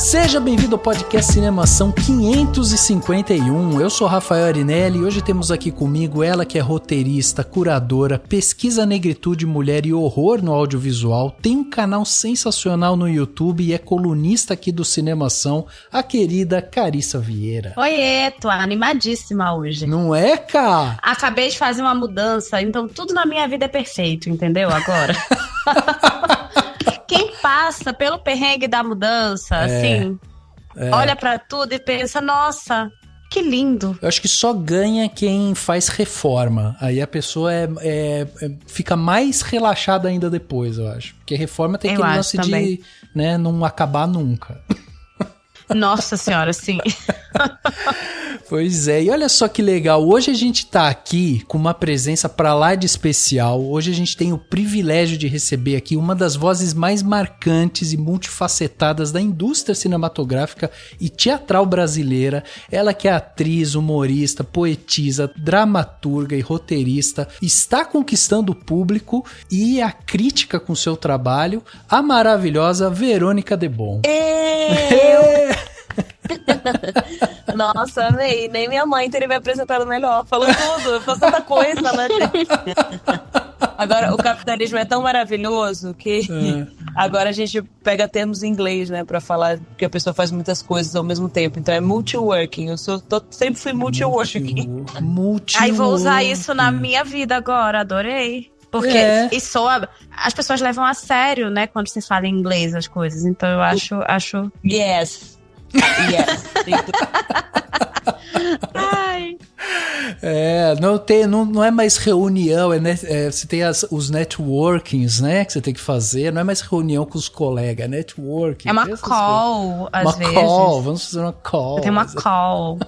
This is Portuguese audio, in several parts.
Seja bem-vindo ao podcast Cinemação 551. Eu sou Rafael Arinelli e hoje temos aqui comigo ela que é roteirista, curadora, pesquisa negritude, mulher e horror no audiovisual, tem um canal sensacional no YouTube e é colunista aqui do Cinemação, a querida Carissa Vieira. Oiê, tô animadíssima hoje. Não é, Cá? Acabei de fazer uma mudança, então tudo na minha vida é perfeito, entendeu? Agora. Quem passa pelo perrengue da mudança, olha pra tudo e pensa, nossa, que lindo. Eu acho que só ganha quem faz reforma. Aí a pessoa fica mais relaxada ainda depois, eu acho. Porque reforma tem aquele lance de, né, não acabar nunca. Nossa senhora, sim. Pois é, e olha só que legal, hoje a gente tá aqui com uma presença pra lá de especial, hoje a gente tem o privilégio de receber aqui uma das vozes mais marcantes e multifacetadas da indústria cinematográfica e teatral brasileira, ela que é atriz, humorista, poetisa, dramaturga e roteirista, está conquistando o público e a crítica com seu trabalho, a maravilhosa Verônica Debon. Nossa, amei. Nem minha mãe teria me apresentado melhor. Falou tudo, falou tanta coisa, né? Agora, o capitalismo é tão maravilhoso que agora a gente pega termos em inglês, né? Pra falar que a pessoa faz muitas coisas ao mesmo tempo. Então é multiworking. Sempre fui multiworking. Aí vou usar isso na minha vida agora, adorei. Porque as pessoas levam a sério, né? Quando se fala em inglês as coisas. Então eu acho... Yes. Ai. Não é mais reunião, você tem os networkings, né, que você tem que fazer, não é mais reunião com os colegas, é networking. É uma call, às vezes. Uma call, vamos fazer uma call. Tem uma call.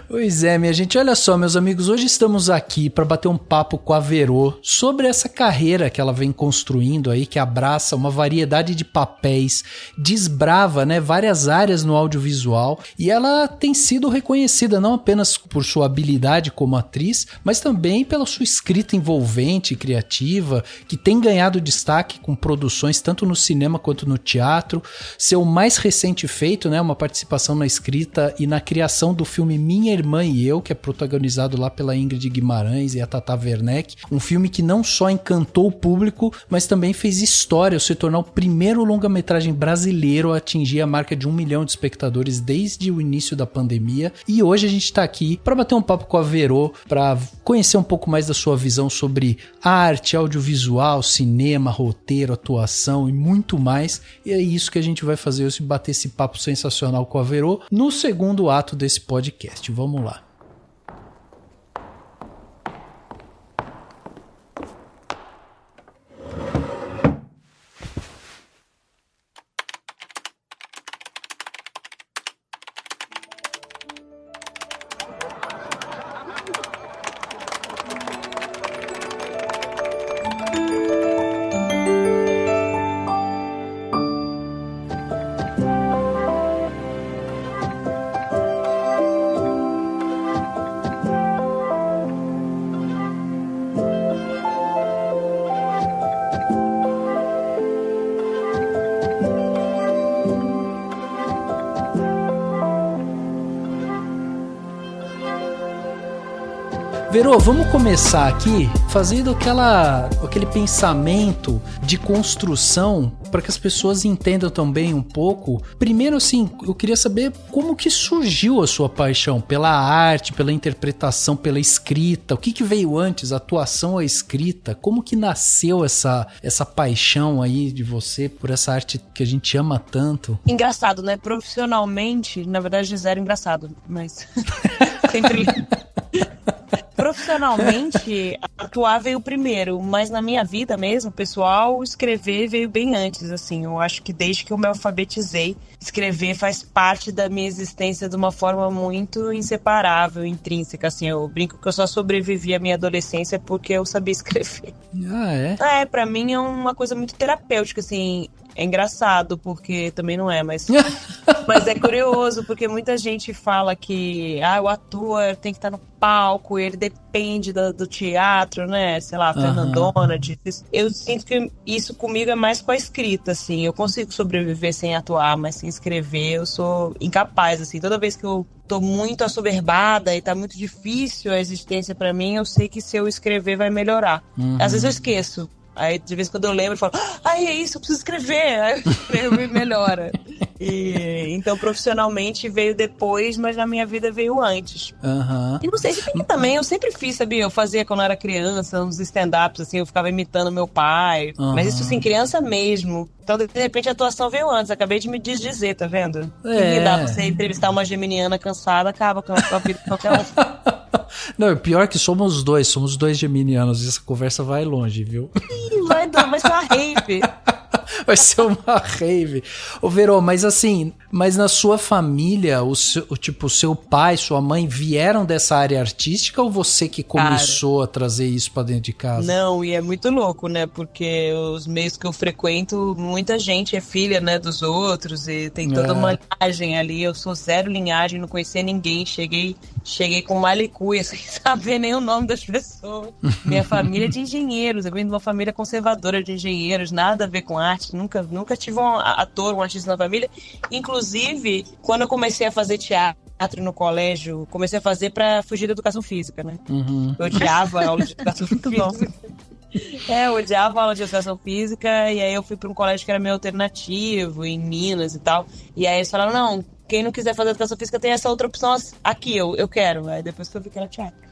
Pois é, minha gente, olha só, meus amigos, hoje estamos aqui para bater um papo com a Verô sobre essa carreira que ela vem construindo aí, que abraça uma variedade de papéis, desbrava, né, várias áreas no audiovisual, e ela tem sido reconhecida não apenas por sua habilidade como atriz, mas também pela sua escrita envolvente e criativa, que tem ganhado destaque com produções tanto no cinema quanto no teatro. Seu mais recente feito, né, uma participação na escrita e na criação do filme Minha Irmã e Eu, que é protagonizado lá pela Ingrid Guimarães e a Tata Werneck, um filme que não só encantou o público, mas também fez história ao se tornar o primeiro longa-metragem brasileiro a atingir a marca de 1 milhão de espectadores desde o início da pandemia. E hoje a gente tá aqui para bater um papo com a Verô, para conhecer um pouco mais da sua visão sobre arte, audiovisual, cinema, roteiro, atuação e muito mais. E é isso que a gente vai fazer hoje, bater esse papo sensacional com a Verô no segundo ato desse podcast. Vamos lá. Verô, vamos começar aqui fazendo aquele pensamento de construção para que as pessoas entendam também um pouco. Primeiro, assim, eu queria saber como que surgiu a sua paixão pela arte, pela interpretação, pela escrita. O que veio antes, a atuação ou a escrita? Como que nasceu essa paixão aí de você por essa arte que a gente ama tanto? Engraçado, né? Profissionalmente, na verdade, zero engraçado, mas sempre... Profissionalmente, atuar veio primeiro, mas na minha vida mesmo, pessoal, escrever veio bem antes, assim. Eu acho que desde que eu me alfabetizei, escrever faz parte da minha existência de uma forma muito inseparável, intrínseca, assim. Eu brinco que eu só sobrevivi à minha adolescência porque eu sabia escrever. Ah, é? Pra mim é uma coisa muito terapêutica, assim. É engraçado, porque também não é, mas... Mas é curioso, porque muita gente fala que o ator tem que estar no palco, ele depende do teatro, né? Sei lá, Fernandona, eu sinto que isso comigo é mais com a escrita, assim. Eu consigo sobreviver sem atuar, mas sem escrever eu sou incapaz, assim. Toda vez que eu tô muito assoberbada e tá muito difícil a existência pra mim, eu sei que se eu escrever vai melhorar. Às vezes eu esqueço. Aí, de vez em quando eu lembro, eu falo, é isso, eu preciso escrever. Aí eu escrevo e melhora. Então, profissionalmente veio depois, mas na minha vida veio antes. E não sei se tem também, eu sempre fiz, sabia? Eu fazia quando eu era criança, uns stand-ups, assim, eu ficava imitando meu pai. Mas isso, assim, criança mesmo. Então, de repente, a atuação veio antes. Acabei de me desdizer, tá vendo? Que dá pra você entrevistar uma geminiana cansada, acaba com a vida de qualquer um. Não, o pior é que somos dois geminianos e essa conversa vai longe, viu? Vai ser uma rave. Vai ser uma rave. Ô, Verô, mas assim, na sua família, o seu pai, sua mãe vieram dessa área artística ou você que começou a trazer isso pra dentro de casa? Não, e é muito louco, né? Porque os meios que eu frequento, muita gente é filha, né, dos outros e tem toda uma linhagem ali. Eu sou zero linhagem, não conhecia ninguém. Cheguei com malicuia, sem saber nem o nome das pessoas. Minha família é de engenheiros, eu venho de uma família conservadora de engenheiros, nada a ver com arte. Nunca tive um ator, um artista na família. Inclusive, quando eu comecei a fazer teatro no colégio, comecei a fazer pra fugir da educação física, né? Eu odiava a aula de educação física. Eu odiava a aula de educação física, e aí eu fui pra um colégio que era meio alternativo, em Minas e tal. E aí eles falaram, não, quem não quiser fazer educação física tem essa outra opção aqui, eu quero. Aí depois que eu vi que era teatro.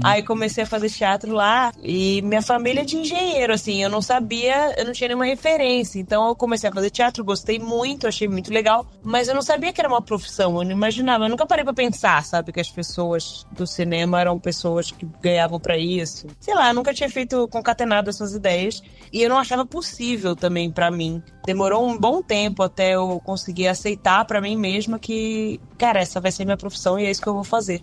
Aí comecei a fazer teatro lá e minha família é de engenheiro, assim, eu não tinha nenhuma referência, então eu comecei a fazer teatro, gostei muito, achei muito legal, mas eu não sabia que era uma profissão, eu não imaginava, eu nunca parei pra pensar, sabe, que as pessoas do cinema eram pessoas que ganhavam pra isso, sei lá, eu nunca tinha feito concatenado essas ideias e eu não achava possível também pra mim. Demorou um bom tempo até eu conseguir aceitar pra mim mesma que, cara, essa vai ser minha profissão e é isso que eu vou fazer.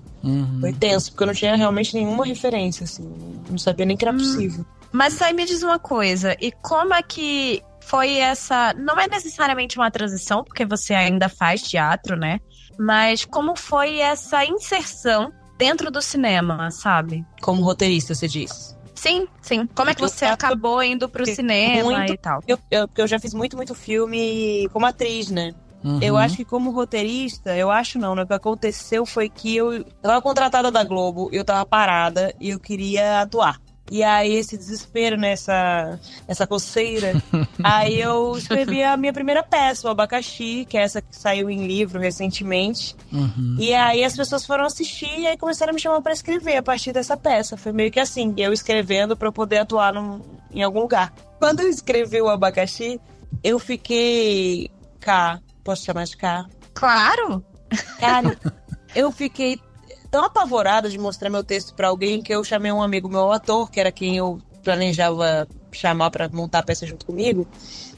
Foi tenso, porque eu não tinha realmente nenhuma referência, assim, não sabia nem que era possível. Mas aí me diz uma coisa, e como é que foi essa... Não é necessariamente uma transição, porque você ainda faz teatro, né? Mas como foi essa inserção dentro do cinema, sabe? Como roteirista, você diz? Sim. Como é que você acabou indo pro cinema e tal? Porque eu já fiz muito filme como atriz, né? Eu acho que como roteirista, né? O que aconteceu foi que eu tava contratada da Globo, eu tava parada e eu queria atuar. E aí esse desespero, né, essa coceira, aí eu escrevi a minha primeira peça, o Abacaxi, que é essa que saiu em livro recentemente. E aí as pessoas foram assistir e aí começaram a me chamar pra escrever a partir dessa peça. Foi meio que assim, eu escrevendo pra poder atuar em algum lugar. Quando eu escrevi o Abacaxi, eu fiquei... Posso chamar de K? Claro! Cara, eu fiquei tão apavorada de mostrar meu texto pra alguém que eu chamei um amigo meu, ator, que era quem eu planejava chamar pra montar a peça junto comigo,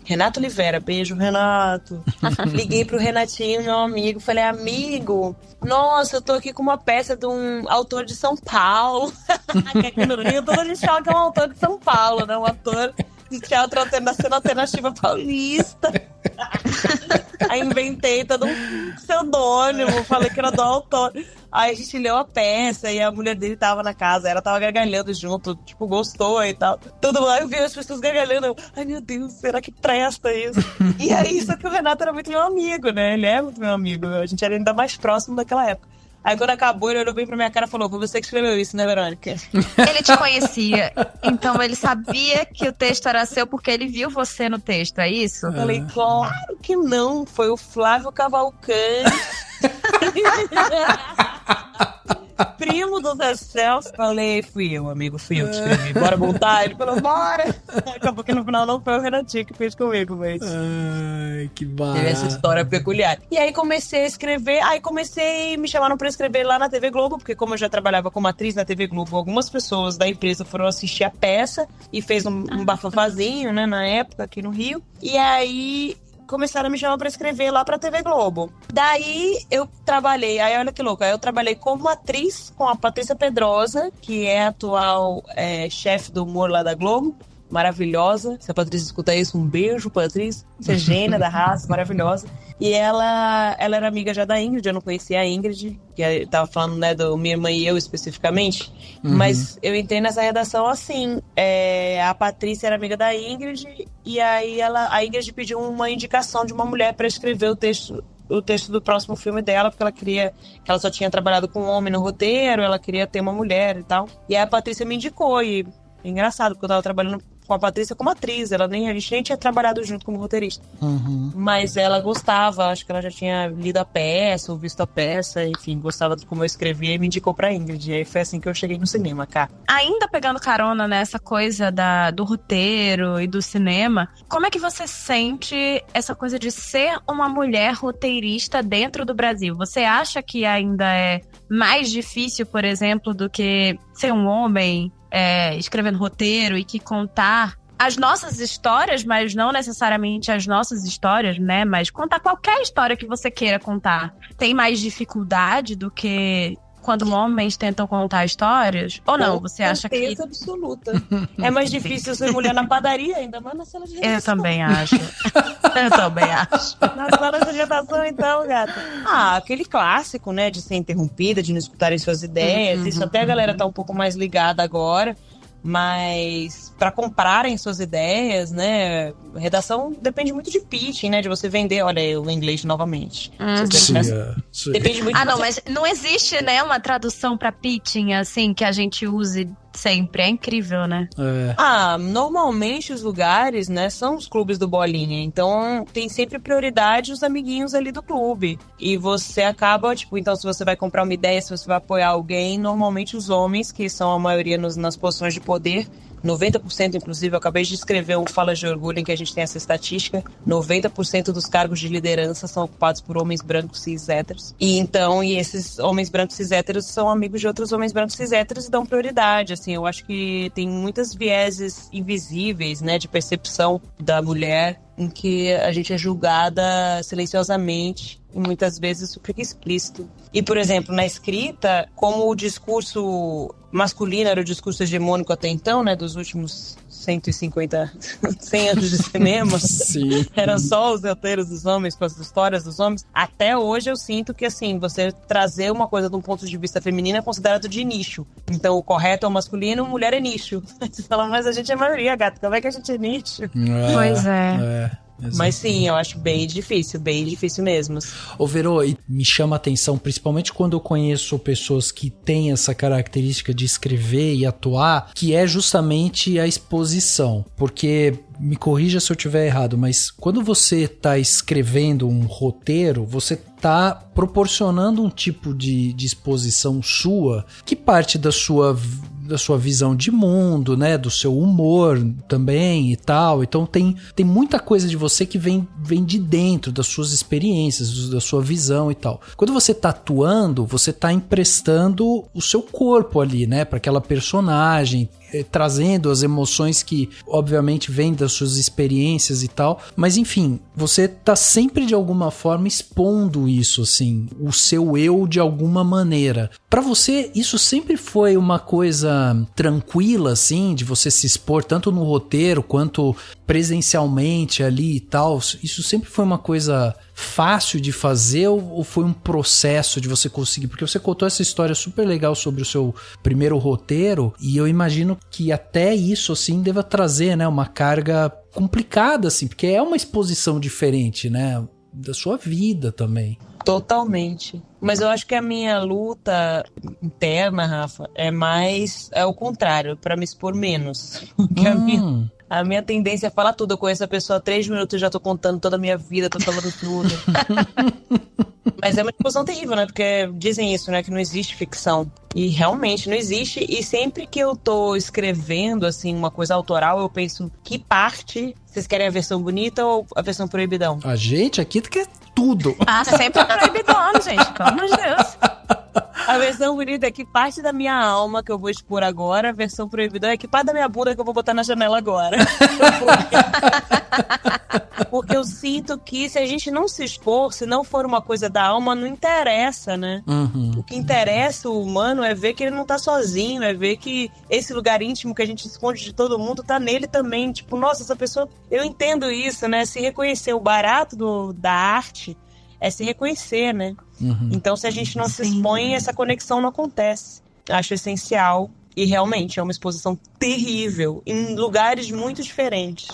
Renato Oliveira. Beijo, Renato. Liguei pro Renatinho, meu amigo, falei, amigo, nossa, eu tô aqui com uma peça de um autor de São Paulo. Aqui no Rio, toda a gente fala que é um autor de São Paulo, né? Um ator de teatro alternativa paulista. Aí inventei todo um pseudônimo, falei que era do autor. Aí a gente leu a peça e a mulher dele tava na casa, ela tava gargalhando junto, tipo, gostou e tal. Tudo lá, eu vi as pessoas gargalhando, eu, ai meu Deus, será que presta isso? E aí, só que o Renato era muito meu amigo, né? Ele é muito meu amigo, a gente era ainda mais próximo daquela época. Aí quando acabou, ele olhou bem pra minha cara e falou, foi você que escreveu isso, né, Verônica? Ele te conhecia, então ele sabia que o texto era seu porque ele viu você no texto, é isso? Eu falei, claro que não, foi o Flávio Cavalcante. Primo do Zé Celso. Falei, fui eu que escrevi. Bora montar? Ele falou, bora. Acabou que no final não foi o Renatinho que fez comigo, mas... Ai, que barato. Teve essa história peculiar. E aí comecei a escrever, me chamaram pra escrever lá na TV Globo, porque como eu já trabalhava como atriz na TV Globo, algumas pessoas da empresa foram assistir a peça e fez um bafafazinho, né, na época, aqui no Rio. E aí... começaram a me chamar pra escrever lá pra TV Globo. Daí eu trabalhei, aí olha que louco, aí eu trabalhei como atriz com a Patrícia Pedrosa, que é a atual chefe do humor lá da Globo. maravilhosa. Se a Patrícia escuta isso, um beijo, Patrícia. Você é gênia da raça, maravilhosa. E ela era amiga já da Ingrid, eu não conhecia a Ingrid, que eu tava falando, né, do minha irmã e eu especificamente. Mas eu entrei nessa redação assim, a Patrícia era amiga da Ingrid, e aí a Ingrid pediu uma indicação de uma mulher para escrever o texto do próximo filme dela, porque ela queria, que ela só tinha trabalhado com um homem no roteiro, ela queria ter uma mulher e tal. E aí a Patrícia me indicou, e é engraçado, porque eu tava trabalhando com a Patrícia como atriz, a gente nem tinha trabalhado junto como roteirista. Mas ela gostava, acho que ela já tinha lido a peça, ou visto a peça, enfim, gostava de como eu escrevia e me indicou pra Ingrid. E aí foi assim que eu cheguei no cinema, cá. Ainda pegando carona nessa coisa do roteiro e do cinema, como é que você sente essa coisa de ser uma mulher roteirista dentro do Brasil? Você acha que ainda é mais difícil, por exemplo, do que ser um homem escrevendo roteiro e que contar as nossas histórias, mas não necessariamente as nossas histórias, né? Mas contar qualquer história que você queira contar. Tem mais dificuldade do que quando homens tentam contar histórias? Ou não? Você acha que... certeza absoluta. É mais difícil ser mulher na padaria, ainda mais na cena de redação. Eu também acho. Na sala de redação, então, gata. Aquele clássico, né, de ser interrompida, de não escutarem suas ideias. Isso até a galera tá um pouco mais ligada agora. Mas para comprarem suas ideias, né? Redação depende muito de pitching, né? De você vender, olha, o inglês novamente. Depende muito. Mas não existe, né, uma tradução para pitching assim que a gente use sempre. É incrível, né? Normalmente os lugares, né, são os clubes do Bolinha. Então tem sempre prioridade os amiguinhos ali do clube. E você acaba, então se você vai comprar uma ideia, se você vai apoiar alguém, normalmente os homens, que são a maioria nas posições de poder, 90% inclusive, eu acabei de escrever um Fala de Orgulho em que a gente tem essa estatística, 90% dos cargos de liderança são ocupados por homens brancos cis héteros. E esses homens brancos cis héteros são amigos de outros homens brancos cis héteros e dão prioridade, assim, eu acho que tem muitas vieses invisíveis, né, de percepção da mulher, em que a gente é julgada silenciosamente e muitas vezes isso fica explícito. E, por exemplo, na escrita, como o discurso masculino era o discurso hegemônico até então, né, dos últimos 100 anos de cinema, Sim. Eram só os roteiros dos homens, com as histórias dos homens. Até hoje eu sinto que, assim, você trazer uma coisa de um ponto de vista feminino é considerado de nicho. Então, o correto é o masculino, mulher é nicho. Você fala, mas a gente é maioria, gata, como é que a gente é nicho? Pois é. Mas sim, eu acho bem difícil mesmo. Ô Verô, e me chama a atenção, principalmente quando eu conheço pessoas que têm essa característica de escrever e atuar, que é justamente a exposição. Porque, me corrija se eu estiver errado, mas quando você está escrevendo um roteiro, você está proporcionando um tipo de exposição sua, que parte da sua visão de mundo, né, do seu humor também e tal. Então tem muita coisa de você que vem de dentro das suas experiências, da sua visão e tal. Quando você tá atuando, você tá emprestando o seu corpo ali, né, para aquela personagem, trazendo as emoções que obviamente vêm das suas experiências e tal, mas enfim, você tá sempre de alguma forma expondo isso, assim, o seu eu de alguma maneira. Pra você, isso sempre foi uma coisa tranquila, assim, de você se expor tanto no roteiro quanto presencialmente ali e tal? Isso sempre foi uma coisa fácil de fazer ou foi um processo de você conseguir? Porque você contou essa história super legal sobre o seu primeiro roteiro e eu imagino que até isso, assim, deva trazer, né, uma carga complicada, assim, porque é uma exposição diferente, né, da sua vida também. Totalmente. Mas eu acho que a minha luta interna, Rafa, é o contrário, para me expor menos. Porque a minha tendência é falar tudo. Eu conheço a pessoa há 3 minutos e já tô contando toda a minha vida, tô falando tudo. Mas é uma exposição terrível, né? Porque dizem isso, né? Que não existe ficção. E realmente não existe. E sempre que eu tô escrevendo, assim, uma coisa autoral, eu penso, que parte vocês querem a versão bonita ou a versão proibidão? A gente aqui quer tudo. Sempre proibidão, gente. Pelo amor de Deus. A versão bonita é que parte da minha alma que eu vou expor agora, a versão proibidão é que parte da minha bunda que eu vou botar na janela agora. Porque eu sinto sinto que se a gente não se expor, se não for uma coisa da alma, não interessa, né? O que interessa o humano é ver que ele não tá sozinho, é ver que esse lugar íntimo que a gente esconde de todo mundo tá nele também. Tipo, nossa, essa pessoa... Eu entendo isso, né? Se reconhecer o barato da arte é se reconhecer, né? Então, se a gente não se expõe, essa conexão não acontece. Acho essencial. E realmente é uma exposição terrível, em lugares muito diferentes.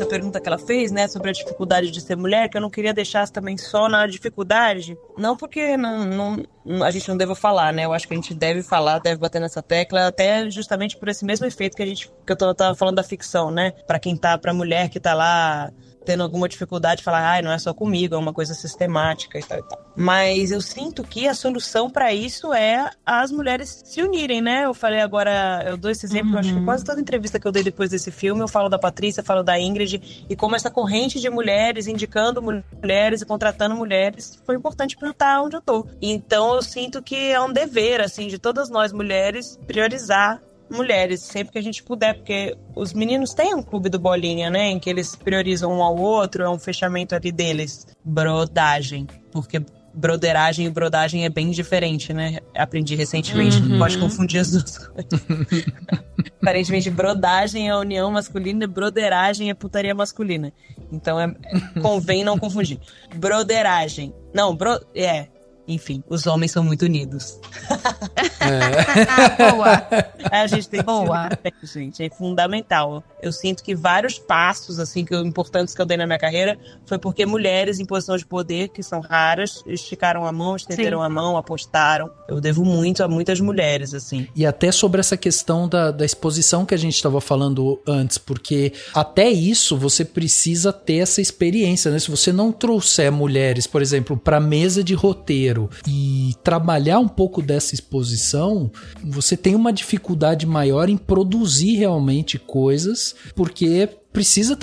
Pergunta que ela fez, né, sobre a dificuldade de ser mulher, que eu não queria deixar também só na dificuldade, não porque a gente não deva falar, né, eu acho que a gente deve falar, deve bater nessa tecla, até justamente por esse mesmo efeito que eu tava falando da ficção, né, pra mulher que tá lá tendo alguma dificuldade, falar, não é só comigo, é uma coisa sistemática e tal e tal. Mas eu sinto que a solução para isso é as mulheres se unirem, né? Eu falei agora, eu dou esse exemplo, acho que quase toda entrevista que eu dei depois desse filme, eu falo da Patrícia, falo da Ingrid, e como essa corrente de mulheres, indicando mulheres e contratando mulheres, foi importante para eu estar onde eu tô. Então eu sinto que é um dever, assim, de todas nós mulheres, priorizar mulheres, sempre que a gente puder, porque os meninos têm um clube do Bolinha, né, em que eles priorizam um ao outro, é um fechamento ali deles. Brodagem, porque broderagem e brodagem é bem diferente, né, aprendi recentemente, não pode confundir as duas coisas. Aparentemente, brodagem é a união masculina e broderagem é putaria masculina, então convém não confundir. Broderagem, não, enfim, os homens são muito unidos. Boa. A gente tem que gente, é fundamental. Eu sinto que vários passos assim importantes que eu dei na minha carreira foi porque mulheres em posição de poder, que são raras, esticaram a mão, estenderam a mão, apostaram. Eu devo muito a muitas mulheres, assim. E até sobre essa questão da exposição que a gente estava falando antes, porque até isso você precisa ter essa experiência, né? Se você não trouxer mulheres, por exemplo, para mesa de roteiro e trabalhar um pouco dessa exposição, você tem uma dificuldade maior em produzir realmente coisas, porque precisa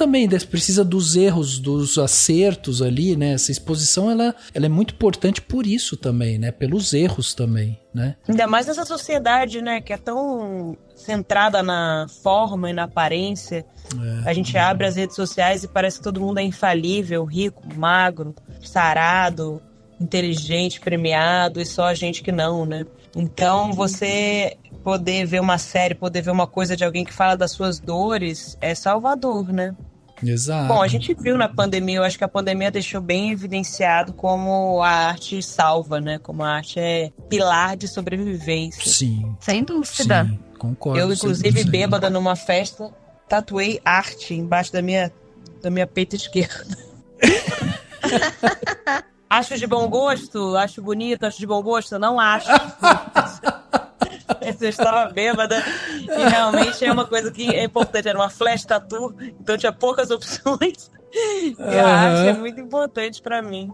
dos erros, dos acertos ali, né? Essa exposição, ela é muito importante por isso também, né? Pelos erros também, né? Ainda mais nessa sociedade, né? Que é tão centrada na forma e na aparência. A gente abre as redes sociais e parece que todo mundo é infalível, rico, magro, sarado, inteligente, premiado, e só a gente que não, né? Então, você poder ver uma série, poder ver uma coisa de alguém que fala das suas dores, é salvador, né? Exato. Bom, a gente viu na pandemia, eu acho que a pandemia deixou bem evidenciado como a arte salva, né? Como a arte é pilar de sobrevivência. Sim. Sem dúvida. Sim, concordo. Eu, inclusive, bêbada numa festa, tatuei arte embaixo da minha peita esquerda. Acho de bom gosto? Acho bonito? Acho de bom gosto? Não acho. Eu estava bêbada e realmente é uma coisa que é importante. Era uma flash tattoo, então tinha poucas opções. E a arte é muito importante pra mim.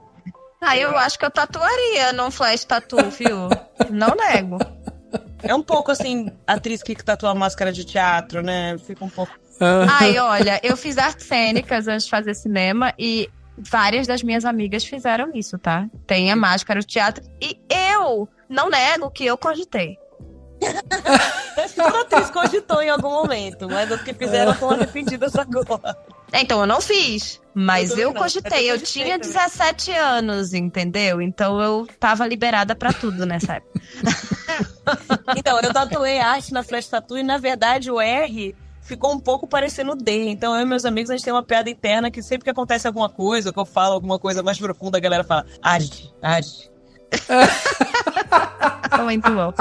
Eu acho que eu tatuaria num flash tattoo, viu? Não nego. É um pouco assim, atriz que tatua máscara de teatro, né? Fica um pouco... Olha, eu fiz artes cênicas antes de fazer cinema e várias das minhas amigas fizeram isso, tá? Tem a máscara do teatro e eu não nego que eu cogitei. Acho que toda atriz cogitou em algum momento, mas as que fizeram estão arrependidas agora. Então, eu não fiz, mas eu cogitei. Eu tinha 17 anos, entendeu? Então eu tava liberada pra tudo nessa época. Então, eu tatuei arte na Flash Tattoo e, na verdade, o R ficou um pouco parecendo D. Então, eu e meus amigos, a gente tem uma piada interna que sempre que acontece alguma coisa, ou que eu falo alguma coisa mais profunda, a galera fala, arte. Muito bom.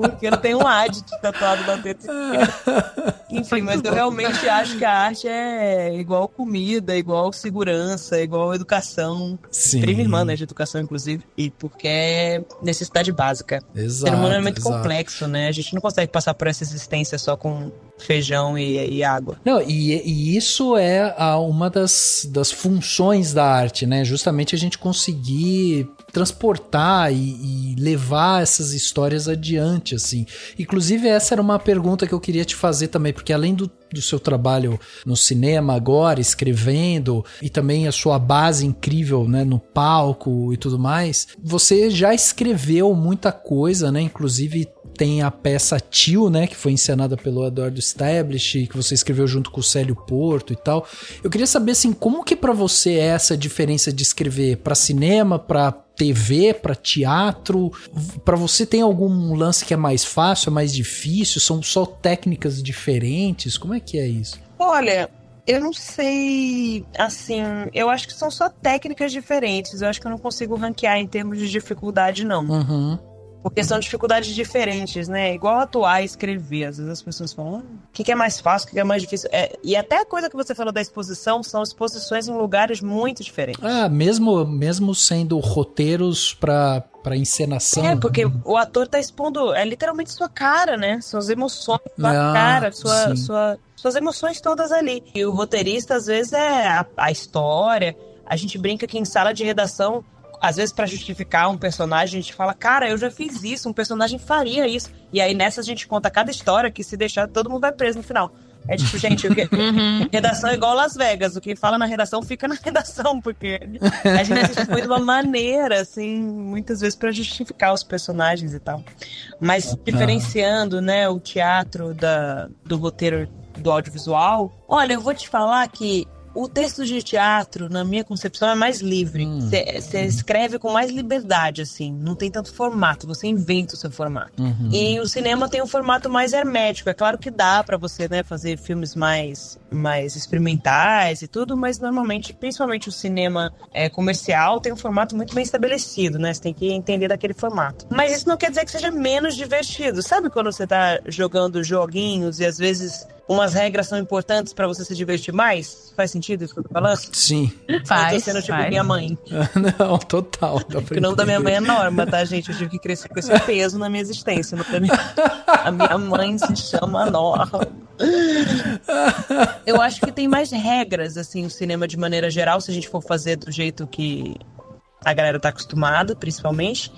Porque eu tenho um ad tatuado na teta esquerda. Enfim, mas eu realmente acho que a arte é igual comida, igual segurança, igual educação. Sim. Tem minha irmã, né, de educação, inclusive. E porque é necessidade básica. Exato, o ser humano é muito exato. complexo, né? A gente não consegue passar por essa existência só com feijão e água. Não, e isso é uma das funções da arte, né? Justamente a gente conseguir transportar e levar essas histórias adiante, assim. Inclusive, essa era uma pergunta que eu queria te fazer também, porque além do seu trabalho no cinema agora, escrevendo, e também a sua base incrível, né, no palco e tudo mais, você já escreveu muita coisa, né? Inclusive tem a peça Tio, né, que foi encenada pelo Eduardo Stablish, que você escreveu junto com o Célio Porto e tal. Eu queria saber, assim, como que pra você é essa diferença de escrever pra cinema, pra TV, pra teatro? Pra você tem algum lance que é mais fácil, é mais difícil? São só técnicas diferentes? Como é que é isso? Olha, eu não sei, assim, eu acho que são só técnicas diferentes. Eu acho que eu não consigo ranquear em termos de dificuldade, não. Uhum. Porque são dificuldades diferentes, né? Igual atuar e escrever. Às vezes as pessoas falam, o que é mais fácil, o que é mais difícil? E até a coisa que você falou da exposição, são exposições em lugares muito diferentes. Ah, mesmo sendo roteiros pra encenação. É, porque o ator tá expondo, é literalmente sua cara, né? Suas emoções, sua cara, suas emoções todas ali. E o roteirista, às vezes, é a história. A gente brinca que em sala de redação, às vezes, pra justificar um personagem, a gente fala, cara, eu já fiz isso, um personagem faria isso. E aí, nessa, a gente conta cada história que, se deixar, todo mundo vai preso no final. É tipo, gente, redação é igual Las Vegas. O que fala na redação, fica na redação. Porque a gente se expõe de uma maneira, assim, muitas vezes pra justificar os personagens e tal. Mas, diferenciando, né, o teatro do roteiro do audiovisual, olha, eu vou te falar que o texto de teatro, na minha concepção, é mais livre. Você escreve com mais liberdade, assim. Não tem tanto formato. Você inventa o seu formato. E o cinema tem um formato mais hermético. É claro que dá pra você, né, fazer filmes mais experimentais e tudo, mas normalmente, principalmente o cinema comercial, tem um formato muito bem estabelecido, né? Você tem que entender daquele formato. Mas isso não quer dizer que seja menos divertido. Sabe quando você tá jogando joguinhos e, às vezes, umas regras são importantes pra você se divertir mais? Faz sentido isso que eu tô falando? Sim. Faz, eu tô sendo tipo faz. minha mãe. Não, total. O nome da minha mãe é Norma, tá, gente? Eu tive que crescer com esse peso na minha existência. A minha mãe se chama Norma. Eu acho que tem mais regras, assim, o cinema de maneira geral, se a gente for fazer do jeito que a galera tá acostumada, principalmente.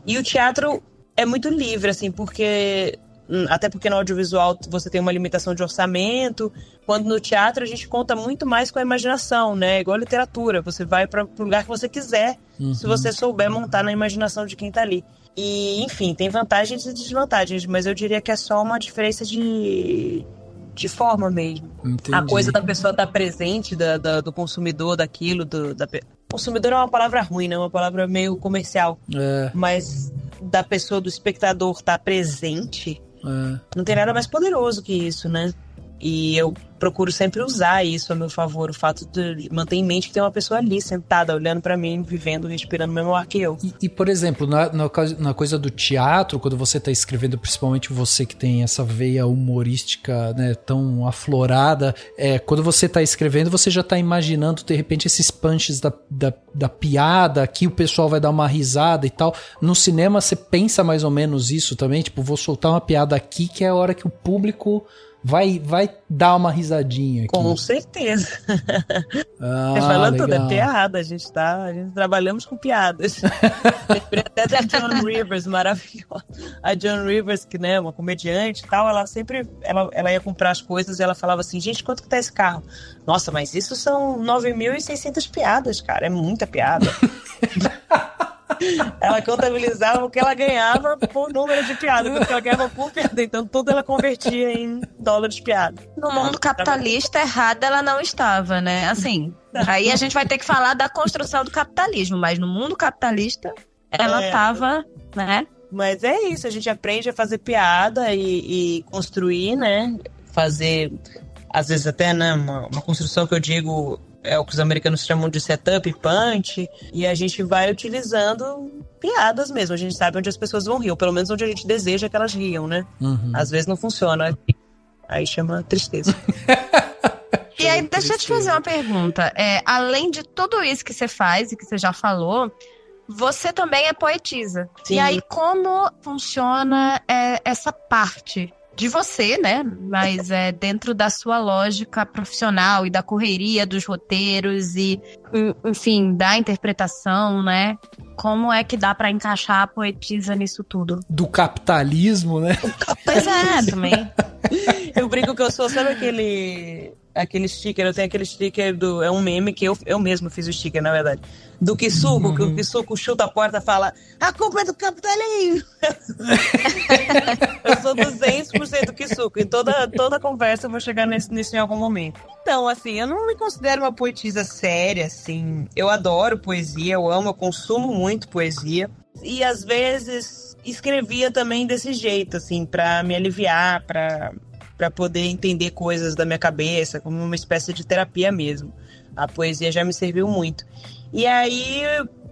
E o teatro é muito livre, assim, porque... Até porque no audiovisual você tem uma limitação de orçamento, quando no teatro a gente conta muito mais com a imaginação, né? Igual a literatura, você vai para o lugar que você quiser, se você souber montar na imaginação de quem tá ali. E, enfim, tem vantagens e desvantagens, mas eu diria que é só uma diferença de forma mesmo. Entendi. A coisa da pessoa estar presente, do consumidor daquilo, consumidor é uma palavra ruim, né? Uma palavra meio comercial. Mas da pessoa, do espectador estar presente... Não tem nada mais poderoso que isso, né? E eu procuro sempre usar isso a meu favor, o fato de manter em mente que tem uma pessoa ali, sentada, olhando pra mim, vivendo, respirando o mesmo ar que eu. E por exemplo, na coisa do teatro, quando você tá escrevendo, principalmente você que tem essa veia humorística, né, tão aflorada, quando você tá escrevendo, você já tá imaginando, de repente, esses punches da piada, aqui o pessoal vai dar uma risada e tal. No cinema, você pensa mais ou menos isso também? Tipo, vou soltar uma piada aqui, que é a hora que o público... Vai dar uma risadinha aqui. Com certeza. Você falando tudo, é piada. A gente trabalhamos com piadas. Até da Joan Rivers, maravilhosa. A Joan Rivers, que, né, uma comediante e tal, ela sempre ela ia comprar as coisas e ela falava assim, gente, quanto que tá esse carro? Nossa, mas isso são 9.600 piadas, cara. É muita piada. Ela contabilizava o que ela ganhava por número de piada, porque ela ganhava por piada, então tudo ela convertia em dólares de piada. No mundo capitalista, errada ela não estava, né? Assim, aí a gente vai ter que falar da construção do capitalismo, mas no mundo capitalista, ela estava, né? Mas é isso, a gente aprende a fazer piada e construir, né? Fazer, às vezes até, né, uma construção que eu digo é o que os americanos chamam de setup, punch, e a gente vai utilizando piadas mesmo. A gente sabe onde as pessoas vão rir, ou pelo menos onde a gente deseja que elas riam, né? Uhum. Às vezes não funciona, aí chama tristeza. E aí, deixa eu te fazer uma pergunta. Além de tudo isso que você faz e que você já falou, você também é poetisa. Sim. E aí, como funciona essa parte de você, né? Mas dentro da sua lógica profissional e da correria dos roteiros e, enfim, da interpretação, né? Como é que dá pra encaixar a poetisa nisso tudo? Do capitalismo, né? Pois é, também. Eu brinco que eu sou, sabe aquele sticker, eu tenho aquele sticker é um meme que eu mesmo fiz o sticker, na verdade. Do Kisuko, que o Kisuko chuta a porta e fala: a culpa é do capitalismo. Eu sou 200% Kisuko. Em toda conversa eu vou chegar nisso em algum momento. Então, assim, eu não me considero uma poetisa séria, assim. Eu adoro poesia, eu consumo muito poesia. E às vezes escrevia também desse jeito, assim, pra me aliviar, pra poder entender coisas da minha cabeça, como uma espécie de terapia mesmo. A poesia já me serviu muito. E aí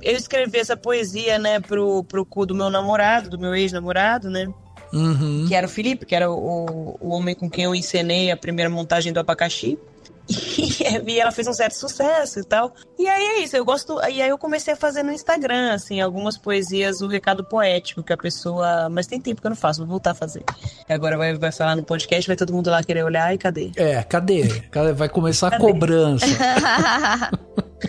eu escrevi essa poesia, né, pro cu do meu namorado, do meu ex-namorado, né? Uhum. Que era o Felipe, que era o homem com quem eu encenei a primeira montagem do Abacaxi. E ela fez um certo sucesso e tal. E aí é isso, eu gosto. E aí eu comecei a fazer no Instagram, assim, algumas poesias, o recado poético que a pessoa. Mas tem tempo que eu não faço, vou voltar a fazer. E agora vai falar no podcast, vai todo mundo lá querer olhar e cadê? Cadê? Vai começar a cobrança.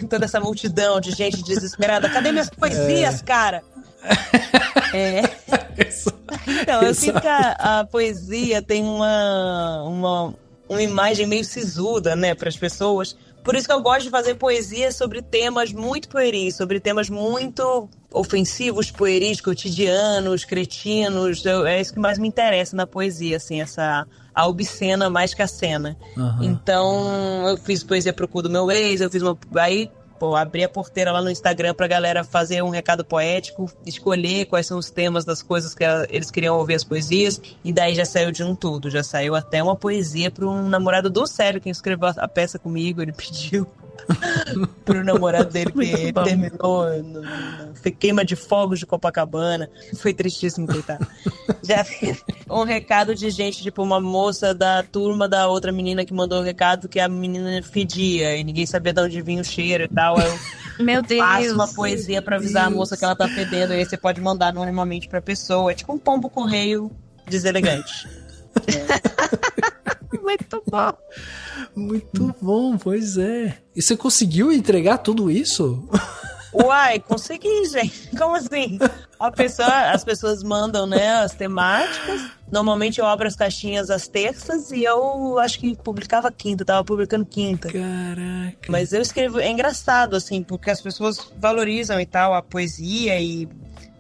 Toda essa multidão de gente desesperada. Cadê minhas poesias, cara? Então, eu sinto que a poesia tem uma imagem meio sisuda, né, para as pessoas. Por isso que eu gosto de fazer poesia sobre temas muito pueris, sobre temas muito ofensivos, pueris, cotidianos, cretinos. É isso que mais me interessa na poesia, assim, a obscena mais que a cena. Uhum. Então, eu fiz poesia pro cu do meu ex, eu fiz abri a porteira lá no Instagram pra galera fazer um recado poético, escolher quais são os temas das coisas que eles queriam ouvir as poesias, e daí já saiu de um tudo, já saiu até uma poesia para um namorado do Sério, quem escreveu a peça comigo, ele pediu pro namorado dele que ele terminou na queima de fogos de Copacabana. Foi tristíssimo, coitado. Já fiz um recado de gente, tipo uma moça da turma da outra menina que mandou um recado que a menina fedia e ninguém sabia de onde vinha o cheiro e tal. Meu Deus. Faço uma poesia pra avisar a moça que ela tá fedendo, e aí você pode mandar anonimamente pra pessoa. É tipo um pombo correio deselegante. Muito bom. Muito bom, pois é. E você conseguiu entregar tudo isso? Uai, consegui, gente. Como assim? As pessoas mandam, né, as temáticas. Normalmente eu abro as caixinhas às terças e eu acho que publicava quinta, tava publicando quinta. Caraca. Mas eu escrevo, é engraçado, assim, porque as pessoas valorizam e tal a poesia e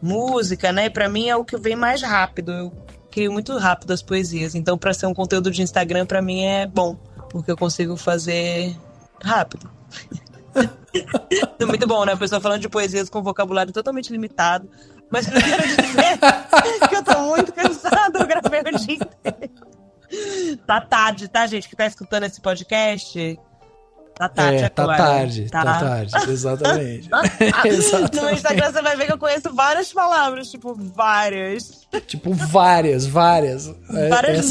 música, né? Pra mim é o que vem mais rápido. Eu crio muito rápido as poesias. Então, pra ser um conteúdo de Instagram, pra mim é bom, porque eu consigo fazer rápido. É muito bom, né? A pessoa falando de poesias com vocabulário totalmente limitado. Mas eu quero dizer que eu tô muito cansada, eu gravei o dia inteiro. Tá tarde, tá, gente, que tá escutando esse podcast? Tá tarde agora. Tá tarde, exatamente. No meu Instagram você vai ver que eu conheço várias palavras, tipo, várias. Tipo, várias. Várias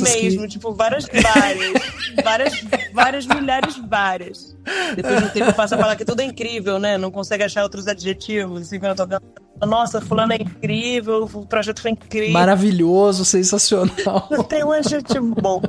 mesmo, que... tipo, várias, milhares, várias. Depois de um tempo passa a falar que tudo é incrível, né? Não consegue achar outros adjetivos, assim, quando eu tô... Nossa, fulano é incrível, o projeto foi incrível. Maravilhoso, sensacional. Não tem um adjetivo bom.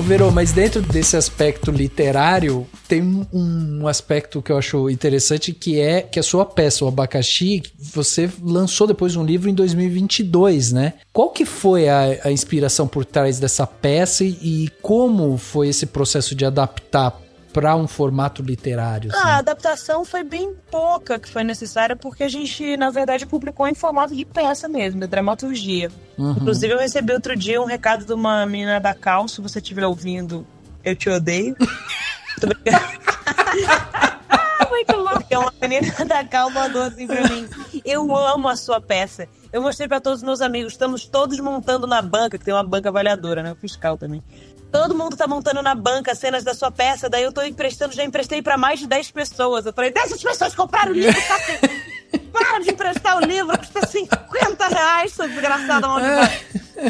Verô, mas dentro desse aspecto literário, tem um aspecto que eu acho interessante, que é que a sua peça, o Abacaxi, você lançou depois um livro em 2022, né? Qual que foi a inspiração por trás dessa peça e como foi esse processo de adaptar para um formato literário? Assim? A adaptação foi bem pouca que foi necessária, porque a gente, na verdade, publicou em formato de peça mesmo, de dramaturgia. Inclusive, eu recebi outro dia um recado de uma menina da Cal, se você estiver ouvindo, eu te odeio. Muito obrigada. Muito louco. É uma menina da Cal mandou assim pra mim: eu amo a sua peça. Eu mostrei pra todos os meus amigos, estamos todos montando na banca, que tem uma banca avaliadora, né? O fiscal também. Todo mundo tá montando na banca cenas da sua peça, daí eu tô emprestando, já emprestei pra mais de 10 pessoas. Eu falei: 10 pessoas compraram o livro, tá assim. Para de emprestar o livro, custa R$50, seu desgraçado.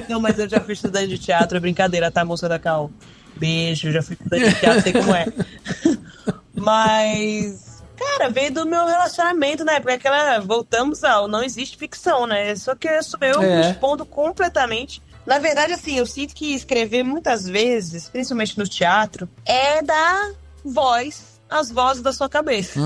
Não, mas eu já fui estudante de teatro, é brincadeira, tá, moça da Cal? Beijo, já fui estudante de teatro, sei como é. Mas, cara, veio do meu relacionamento na época, voltamos ao não existe ficção, né? Só que sou eu respondo completamente. Na verdade, assim, eu sinto que escrever muitas vezes, principalmente no teatro, é dar voz às vozes da sua cabeça.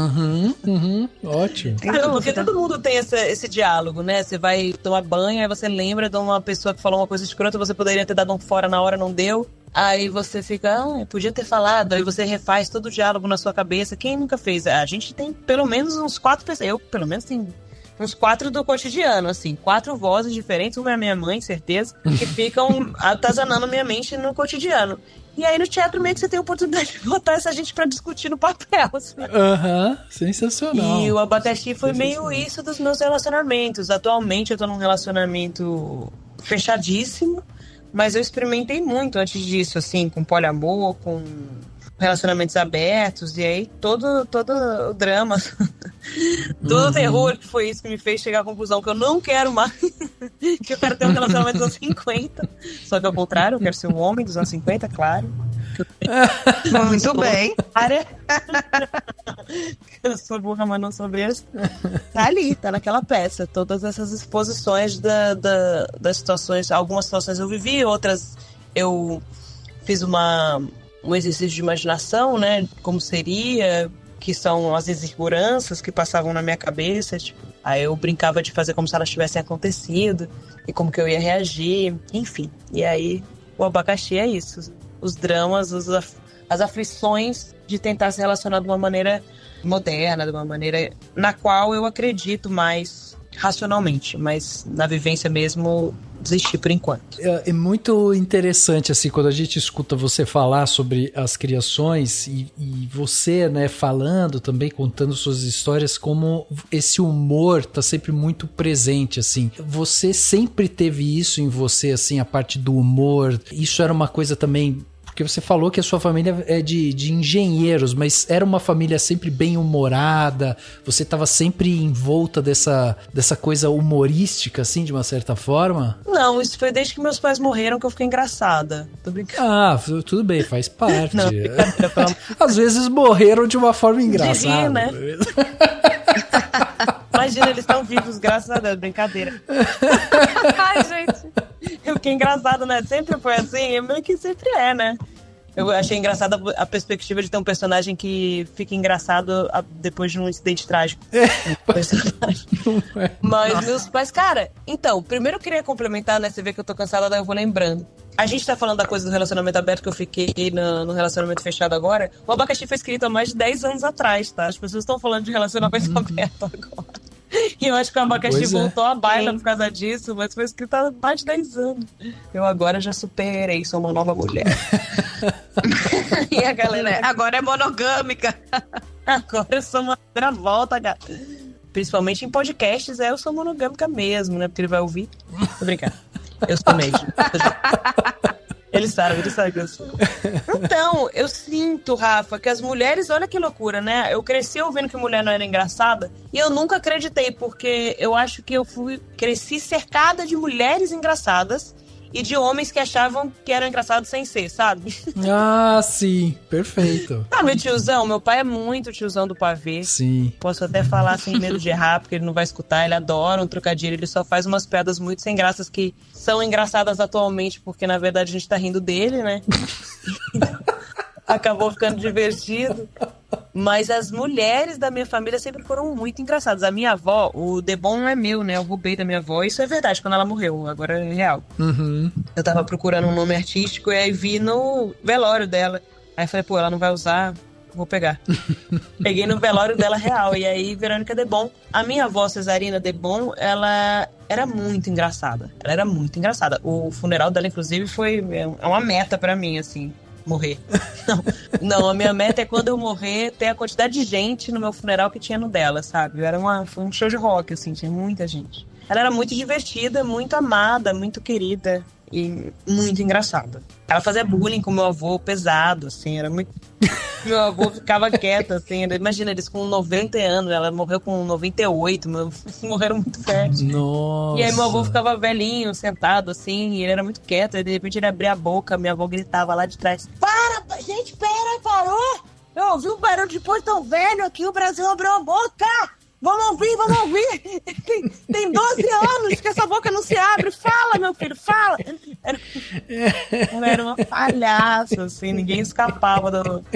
Ótimo. Porque todo mundo tem esse diálogo, né? Você vai tomar banho, aí você lembra de uma pessoa que falou uma coisa escrota, você poderia ter dado um fora na hora, não deu. Aí você fica, podia ter falado. Aí você refaz todo o diálogo na sua cabeça. Quem nunca fez? A gente tem pelo menos uns 4 pessoas. Eu, pelo menos, tenho uns 4 do cotidiano, assim. 4 vozes diferentes. Uma é a minha mãe, certeza. Que ficam atazanando minha mente no cotidiano. E aí no teatro meio que você tem a oportunidade de botar essa gente pra discutir no papel. Assim. Sensacional. E o Abacaxi foi meio isso dos meus relacionamentos. Atualmente eu tô num relacionamento fechadíssimo. Mas eu experimentei muito antes disso, assim, com poliamor, com relacionamentos abertos, e aí todo o drama, todo o terror, que foi isso que me fez chegar à conclusão que eu não quero mais, que eu quero ter um relacionamento dos anos 50, só que ao contrário, eu quero ser um homem dos anos 50, claro. Muito bem. Eu sou burra, mas não sou besta. Tá ali, tá naquela peça. Todas essas exposições das situações. Algumas situações eu vivi, outras eu fiz um exercício de imaginação, né? Como seria, que são as inseguranças que passavam na minha cabeça. Tipo, aí eu brincava de fazer como se elas tivessem acontecido e como que eu ia reagir, enfim. E aí o Abacaxi é isso. Os dramas, as aflições de tentar se relacionar de uma maneira moderna, de uma maneira na qual eu acredito mais racionalmente, mas na vivência mesmo desisti por enquanto. É muito interessante, assim, quando a gente escuta você falar sobre as criações e você, né, falando também, contando suas histórias, como esse humor tá sempre muito presente, assim. Você sempre teve isso em você, assim, a parte do humor? Isso era uma coisa também... Porque você falou que a sua família é de engenheiros, mas era uma família sempre bem humorada, você estava sempre em volta dessa coisa humorística, assim, de uma certa forma? Não, isso foi desde que meus pais morreram que eu fiquei engraçada. Tô brincando. Tudo bem, faz parte. Não, às vezes morreram de uma forma engraçada. De rir, né? Imagina, eles estão vivos, graças a Deus, brincadeira. Ai, gente. Eu fiquei engraçado, né? Sempre foi assim, meio que sempre é, né? Eu achei engraçada a perspectiva de ter um personagem que fica engraçado depois de um incidente trágico. Mas meus pais, cara... Então, primeiro eu queria complementar, né? Você vê que eu tô cansada, daí eu vou lembrando. A gente tá falando da coisa do relacionamento aberto que eu fiquei no relacionamento fechado agora. O Abacaxi foi escrito há mais de 10 anos atrás, tá? As pessoas estão falando de relacionamento aberto agora. E eu acho que o Abacaxi voltou à baila por causa disso, mas foi escrito há mais de 10 anos. Eu agora já superei, sou uma nova mulher. E a galera... Agora é monogâmica. Agora eu sou uma volta, gata. Principalmente em podcasts, eu sou monogâmica mesmo, né? Porque ele vai ouvir. Tô brincando. Eu sou mesmo. Ele sabe que eu sou. Então, eu sinto, Rafa, que as mulheres... Olha que loucura, né? Eu cresci ouvindo que mulher não era engraçada e eu nunca acreditei, porque eu acho que cresci cercada de mulheres engraçadas e de homens que achavam que eram engraçados sem ser, sabe? Ah, sim. Perfeito. Sabe, tiozão? Meu pai é muito tiozão do pavê. Sim. Posso até falar sem medo de errar, porque ele não vai escutar. Ele adora um trocadilho. Ele só faz umas piadas muito sem graças que são engraçadas atualmente, porque na verdade a gente tá rindo dele, né? Acabou ficando divertido. Mas as mulheres da minha família sempre foram muito engraçadas. A minha avó, o Debon não é meu, né? Eu roubei da minha avó. Isso é verdade, quando ela morreu. Agora é real. Uhum. Eu tava procurando um nome artístico e aí vi no velório dela. Aí falei, pô, ela não vai usar. vou pegar. Peguei no velório dela real. E aí, Verônica Debon. A minha avó, Cesarina Debon, ela era muito engraçada. Ela era muito engraçada. O funeral dela, inclusive, é uma meta pra mim, assim, morrer. Não, a minha meta é quando eu morrer, ter a quantidade de gente no meu funeral que tinha no dela, sabe? Foi um show de rock, assim, tinha muita gente. Ela era muito divertida, muito amada, muito querida e muito engraçada. Ela fazia bullying com meu avô pesado, assim, era muito... Meu avô ficava quieto, assim, imagina, eles com 90 anos, ela morreu com 98, morreram muito perto. Nossa. E aí meu avô ficava velhinho, sentado, assim, e ele era muito quieto, e de repente ele abria a boca, minha avó gritava lá de trás, para, gente, parou! Eu ouvi um barulho de depois tão velho aqui, o Brasil abriu a boca! Vamos ouvir! Tem 12 anos que essa boca não se abre. Fala, meu filho, fala! Ela era uma palhaça, assim, ninguém escapava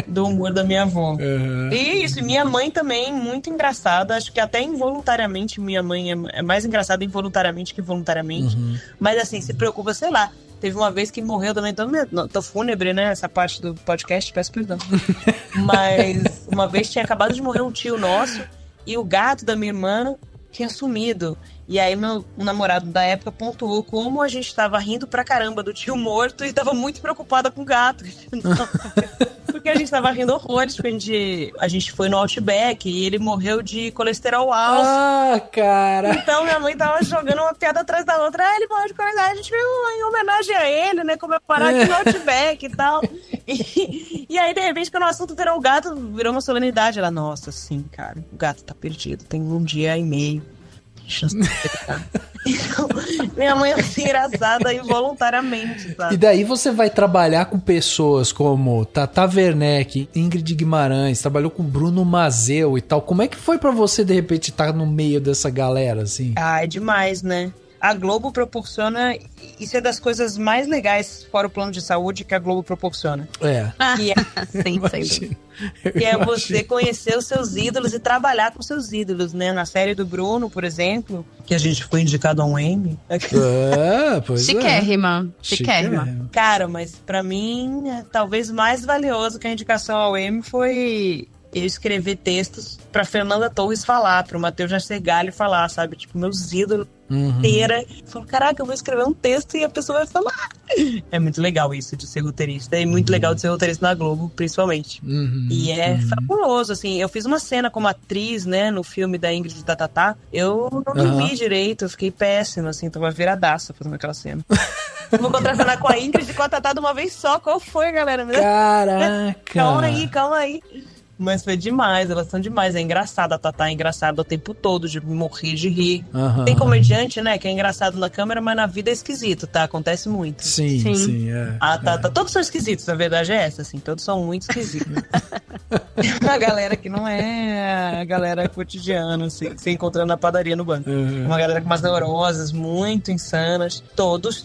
do humor da minha avó. Uhum. E isso, minha mãe também, muito engraçada. Acho que até involuntariamente minha mãe é mais engraçada involuntariamente que voluntariamente. Uhum. Mas assim, se preocupa, sei lá. Teve uma vez que morreu também, tô fúnebre, né? Essa parte do podcast, peço perdão. Mas uma vez tinha acabado de morrer um tio nosso. E o gato da minha irmã tinha sumido. E aí meu namorado da época pontuou como a gente tava rindo pra caramba do tio morto e tava muito preocupada com o gato. Porque a gente tava rindo horrores, porque a gente foi no Outback e ele morreu de colesterol alto. Ah, cara! Então minha mãe tava jogando uma piada atrás da outra. Ah, ele morreu de colesterol, a gente veio em homenagem a ele, né? Comemorar aqui no Outback e tal. E aí, de repente, quando o assunto virou o gato, virou uma solenidade. Ela, nossa, sim, cara, o gato tá perdido. Tem 1 dia e meio. Chance de então, minha mãe é assim, engraçada involuntariamente, sabe? E daí você vai trabalhar com pessoas como Tata Werneck, Ingrid Guimarães, trabalhou com Bruno Mazzeo e tal. Como é que foi pra você, de repente, estar no meio dessa galera, assim? Ah, é demais, né? A Globo proporciona... Isso é das coisas mais legais, fora o plano de saúde, que a Globo proporciona. É. Que é você conhecer os seus ídolos e trabalhar com seus ídolos, né? Na série do Bruno, por exemplo, que a gente foi indicado a um Emmy. Pois Chiquérrima. é. Chiquérrima. Cara, mas pra mim, talvez mais valioso que a indicação ao Emmy foi... eu escrever textos pra Fernanda Torres falar, pro Matheus Nascegalho falar, sabe? Tipo, meus ídolos inteira. Falo, caraca, eu vou escrever um texto e a pessoa vai falar. É muito legal isso de ser roteirista. É muito legal de ser roteirista na Globo, principalmente. E é fabuloso, assim. Eu fiz uma cena como atriz, né, no filme da Ingrid e da Tatá. Eu não dormi direito, eu fiquei péssima, assim. Tava viradaça fazendo aquela cena. Vou contracenar com a Ingrid e com a Tatá de uma vez só. Qual foi, galera? Caraca! Calma aí. Mas foi demais, elas são demais. É engraçada, a Tatá é engraçada o tempo todo, de morrer de rir. Tem comediante, né, que é engraçado na câmera, mas na vida é esquisito, tá? Acontece muito. Sim, é. A Tatá, todos são esquisitos, na verdade é essa, assim. Todos são muito esquisitos. A galera que não é a galera cotidiana, assim, que você encontra na padaria no banco. Uma galera com umas neuroses muito insanas. Todos.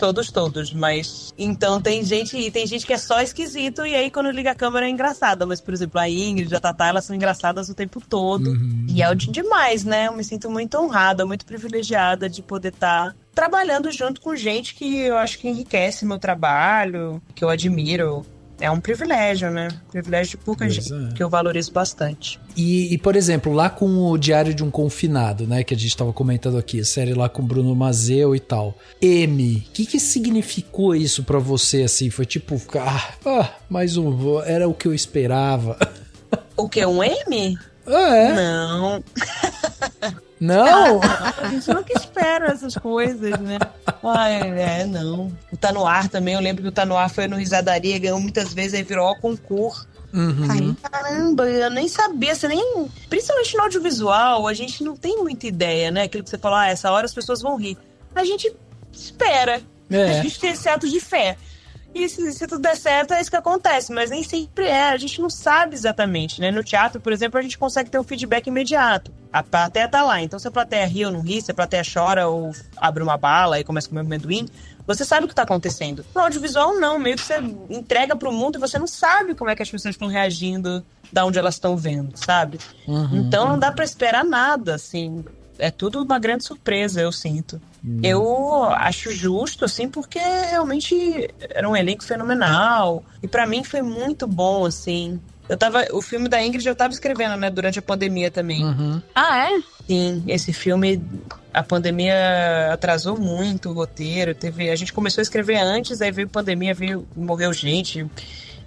Mas, então tem gente que é só esquisito e aí quando liga a câmera é engraçada. Mas, por exemplo, a Ingrid, a Tatá, elas são engraçadas o tempo todo. E é demais, né? Eu me sinto muito honrada, muito privilegiada de poder estar trabalhando junto com gente que eu acho que enriquece meu trabalho, que eu admiro. É um privilégio, né? Privilégio de pouca gente, que eu valorizo bastante. E, por exemplo, lá com o Diário de um Confinado, né? Que a gente tava comentando aqui, a série lá com o Bruno Mazzeo e tal. M, o que significou isso pra você, assim? Foi tipo, mais um, era o que eu esperava. O que? Um M? Não. Não? A gente nunca espera essas coisas, né? Não. O Tá No Ar também, eu lembro que o Tá No Ar foi no Risadaria, ganhou muitas vezes, aí virou concurso. Aí, caramba, eu nem sabia, principalmente no audiovisual, a gente não tem muita ideia, né? Aquilo que você falou, essa hora as pessoas vão rir. A gente espera, a gente tem esse ato de fé. E se tudo der certo, é isso que acontece, mas nem sempre a gente não sabe exatamente, né? No teatro, por exemplo, a gente consegue ter um feedback imediato. A plateia tá lá, então se a plateia ri ou não ri, se a plateia chora ou abre uma bala e começa a comer amendoim, você sabe o que tá acontecendo. No audiovisual não, meio que você entrega pro mundo e você não sabe como é que as pessoas estão reagindo, da onde elas estão vendo, sabe? Então não dá pra esperar nada, assim. É tudo uma grande surpresa, eu sinto. Eu acho justo, assim, porque realmente era um elenco fenomenal. E pra mim foi muito bom, assim, O filme da Ingrid eu tava escrevendo, né, durante a pandemia também. Uhum. Ah, é? Sim, esse filme, a pandemia atrasou muito o roteiro. A gente começou a escrever antes, aí veio pandemia, morreu gente.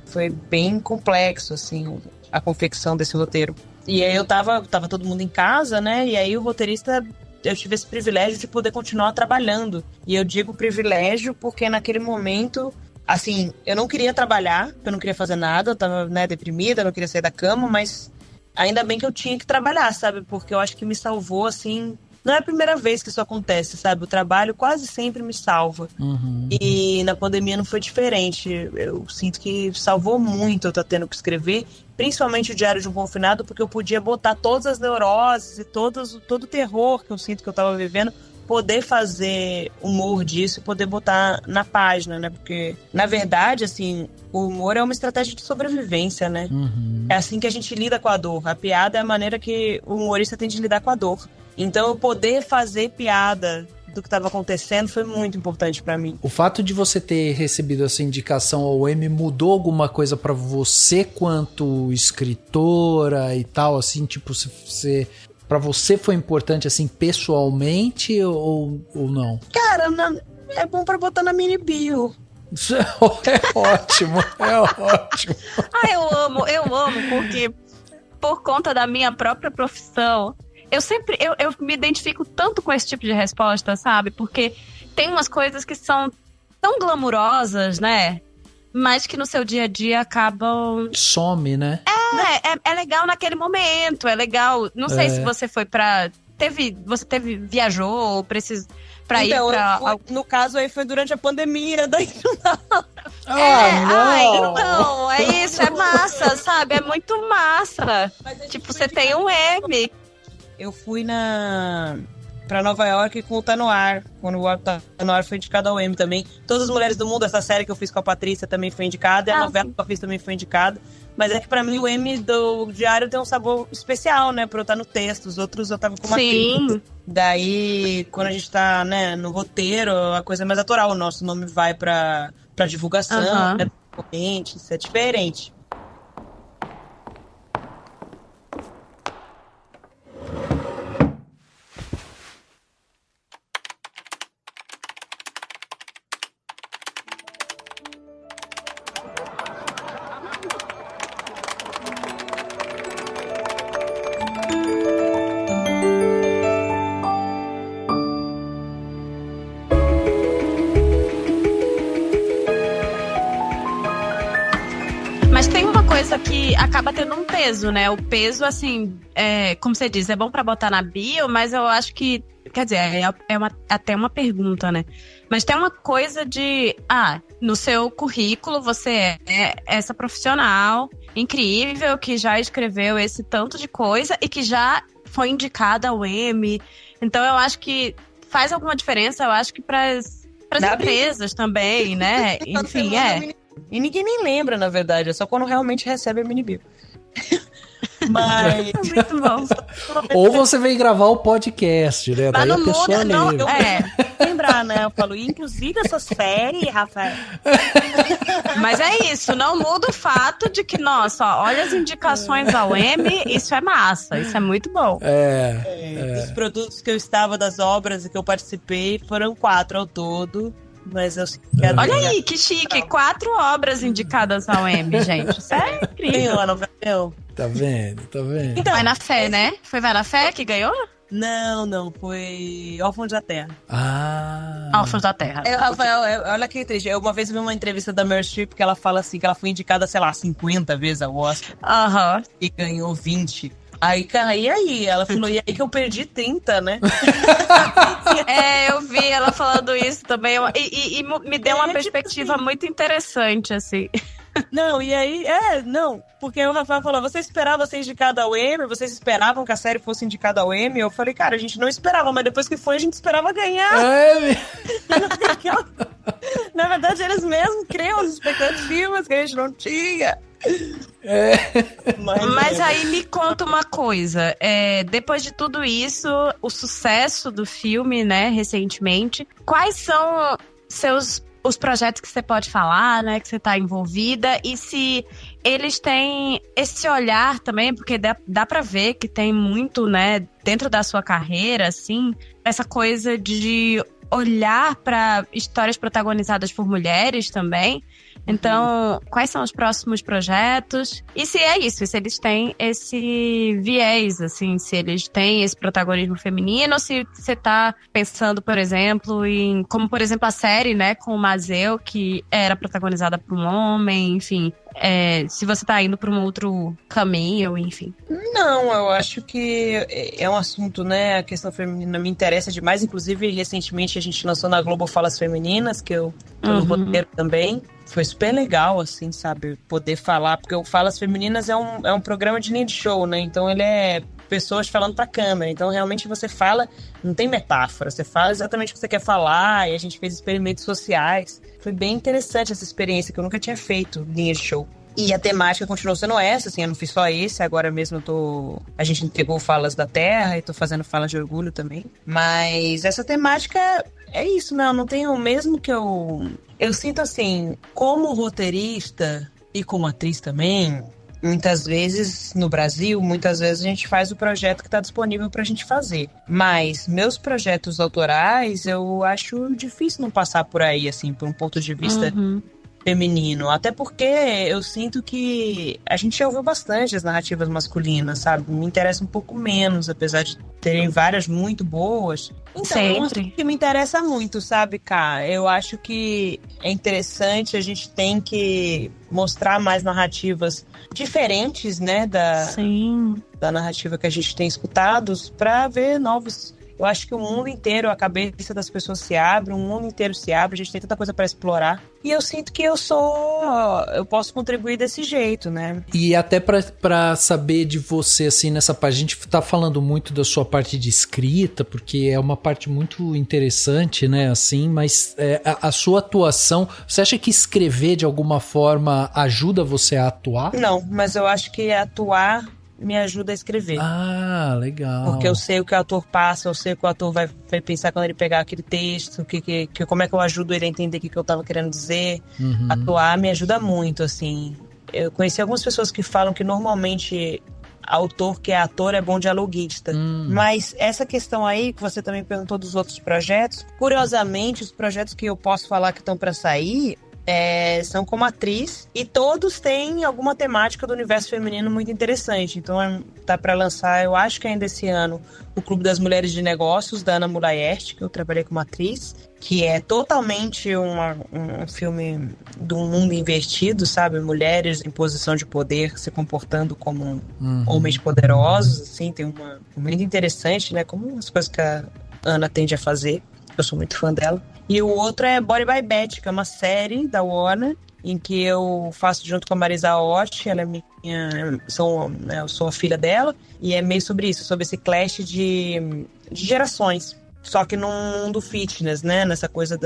Foi bem complexo, assim, a confecção desse roteiro. E aí tava todo mundo em casa, né? E aí o roteirista, eu tive esse privilégio de poder continuar trabalhando. E eu digo privilégio porque naquele momento, assim, eu não queria trabalhar, eu não queria fazer nada, eu tava, né, deprimida, não queria sair da cama, mas ainda bem que eu tinha que trabalhar, sabe? Porque eu acho que me salvou, assim. Não é a primeira vez que isso acontece, sabe? O trabalho quase sempre me salva. Uhum. E na pandemia não foi diferente. Eu sinto que salvou muito eu estar tendo que escrever, principalmente o Diário de um Confinado, porque eu podia botar todas as neuroses e todo o terror que eu sinto que eu estava vivendo, poder fazer humor disso e poder botar na página, né? Porque, na verdade, assim, o humor é uma estratégia de sobrevivência, né? Uhum. É assim que a gente lida com a dor. A piada é a maneira que o humorista tem de lidar com a dor. Então, eu poder fazer piada do que estava acontecendo foi muito importante pra mim. O fato de você ter recebido essa indicação ao Emmy mudou alguma coisa pra você quanto escritora e tal, assim, tipo, pra você foi importante, assim, pessoalmente ou não? Cara, é bom pra botar na mini bio. Isso é ótimo, é ótimo. Ah, eu amo, porque por conta da minha própria profissão, eu me identifico tanto com esse tipo de resposta, sabe? Porque tem umas coisas que são tão glamurosas, né? Mas que no seu dia a dia acabam... Some, né? É legal naquele momento, é legal. Não sei se você foi pra... viajou ou precisa... Pra então, ir pra... no caso aí foi durante a pandemia, daí não. Não! Então, é isso, é massa, sabe? É muito massa. Tipo, você tem um Emmy. Eu fui pra Nova York com o Tá No Ar, quando o Tá No Ar foi indicado ao Emmy também. Todas as Mulheres do Mundo, essa série que eu fiz com a Patrícia também foi indicada, e a novela que eu fiz também foi indicada. Mas é que pra mim o Emmy do Diário tem um sabor especial, né, por eu estar no texto. Os outros eu tava com uma crítica. Daí, quando a gente tá, né, no roteiro, a coisa é mais natural. O nosso nome vai pra divulgação, né, isso é diferente. Mas tem uma coisa que acaba tendo um peso, né? O peso, assim, como você diz, é bom pra botar na bio, mas eu acho que, quer dizer, até uma pergunta, né? Mas tem uma coisa de, no seu currículo você é essa profissional incrível que já escreveu esse tanto de coisa e que já foi indicada ao Emmy. Então eu acho que faz alguma diferença, eu acho que pras empresas também, né? Enfim, E ninguém nem lembra, na verdade. É só quando realmente recebe a mini bio. Mas... Muito bom. Ou você vem gravar o podcast, né? Mas daí não a pessoa muda, lembra. Lembrar, né? Eu falo, inclusive essa série, Rafael. Mas é isso, não muda o fato de que, nossa, ó, olha as indicações ao Emmy, isso é massa, isso é muito bom. Dos produtos que eu estava, das obras que eu participei, foram 4 ao todo. Mas eu quero... Olha aí, que chique. 4 obras indicadas ao Emmy, gente. Isso é incrível. Tá vendo? Então, Vai na Fé, né? Foi Vai na Fé que ganhou? Não. Foi Órfãos da Terra. Órfãos da Terra. Rafael, olha que triste. Eu uma vez vi uma entrevista da Meryl Streep que ela fala assim, que ela foi indicada, sei lá, 50 vezes ao Oscar. E ganhou 20. Aí, cara, e aí? Ela falou, e aí que eu perdi 30, né? Eu vi ela falando isso também. E me deu uma perspectiva muito interessante, assim. Não, e aí, porque o Rafael falou, você esperava ser indicada ao Emmy? Vocês esperavam que a série fosse indicada ao Emmy? Eu falei, cara, a gente não esperava, mas depois que foi, a gente esperava ganhar. Na verdade, eles mesmos criam as expectativas que a gente não tinha. Mas aí me conta uma coisa, depois de tudo isso, o sucesso do filme, né, recentemente, quais são os projetos que você pode falar, né, que você tá envolvida, e se eles têm esse olhar também, porque dá pra ver que tem muito, né, dentro da sua carreira, assim, essa coisa de olhar para histórias protagonizadas por mulheres também. Então, quais são os próximos projetos? E se é isso, se eles têm esse viés, assim, se eles têm esse protagonismo feminino, ou se você tá pensando, por exemplo, em... Como, por exemplo, a série, né, com o Mazeu, que era protagonizada por um homem, enfim. Se você tá indo para um outro caminho, enfim. Não, eu acho que é um assunto, né, a questão feminina me interessa demais. Inclusive, recentemente a gente lançou na Globo Falas Femininas, que eu tô no roteiro também. Foi super legal, assim, sabe, poder falar, porque o Falas Femininas é um programa de lead show, né, então ele é pessoas falando pra câmera, então realmente você fala, não tem metáfora, você fala exatamente o que você quer falar, e a gente fez experimentos sociais. Foi bem interessante essa experiência, que eu nunca tinha feito, linha de show. E a temática continuou sendo essa, assim, eu não fiz só esse, agora mesmo a gente entregou Falas da Terra e tô fazendo Falas de Orgulho também. Mas essa temática é isso, não tem o mesmo que eu sinto assim, como roteirista e como atriz também, muitas vezes no Brasil, muitas vezes a gente faz o projeto que está disponível pra gente fazer. Mas meus projetos autorais, eu acho difícil não passar por aí, assim, por um ponto de vista feminino. Até porque eu sinto que a gente já ouviu bastante as narrativas masculinas, sabe? Me interessa um pouco menos, apesar de terem várias muito boas. Então, é um assunto que me interessa muito, sabe, Ká? Eu acho que é interessante, a gente tem que mostrar mais narrativas diferentes, né, da narrativa que a gente tem escutado, para ver novos... Eu acho que o mundo inteiro, a cabeça das pessoas se abre, o mundo inteiro se abre, a gente tem tanta coisa para explorar. E eu sinto que eu posso contribuir desse jeito, né? E até pra saber de você, assim, nessa parte, a gente tá falando muito da sua parte de escrita, porque é uma parte muito interessante, né, assim, mas a sua atuação, você acha que escrever de alguma forma ajuda você a atuar? Não, mas eu acho que atuar me ajuda a escrever. Ah, legal. Porque eu sei o que o ator passa, eu sei o que o ator vai pensar quando ele pegar aquele texto, como é que eu ajudo ele a entender o que eu tava querendo dizer. Atuar me ajuda muito, assim. Eu conheci algumas pessoas que falam que normalmente autor que é ator é bom dialoguista. Mas essa questão aí, que você também perguntou dos outros projetos, curiosamente, os projetos que eu posso falar que estão para sair... são como atriz e todos têm alguma temática do universo feminino muito interessante. Então tá para lançar, eu acho que ainda esse ano, o Clube das Mulheres de Negócios, da Ana Mulaert, que eu trabalhei como atriz, que é totalmente um filme de um mundo invertido, sabe? Mulheres em posição de poder se comportando como homens poderosos, assim, tem uma muito interessante, né? Como as coisas que a Ana tende a fazer. Eu sou muito fã dela. E o outro é Body by Betty, que é uma série da Warner, em que eu faço junto com a Marisa Hort. Ela é eu sou a filha dela, e é meio sobre isso, sobre esse clash de gerações. Só que num mundo fitness, né? Nessa coisa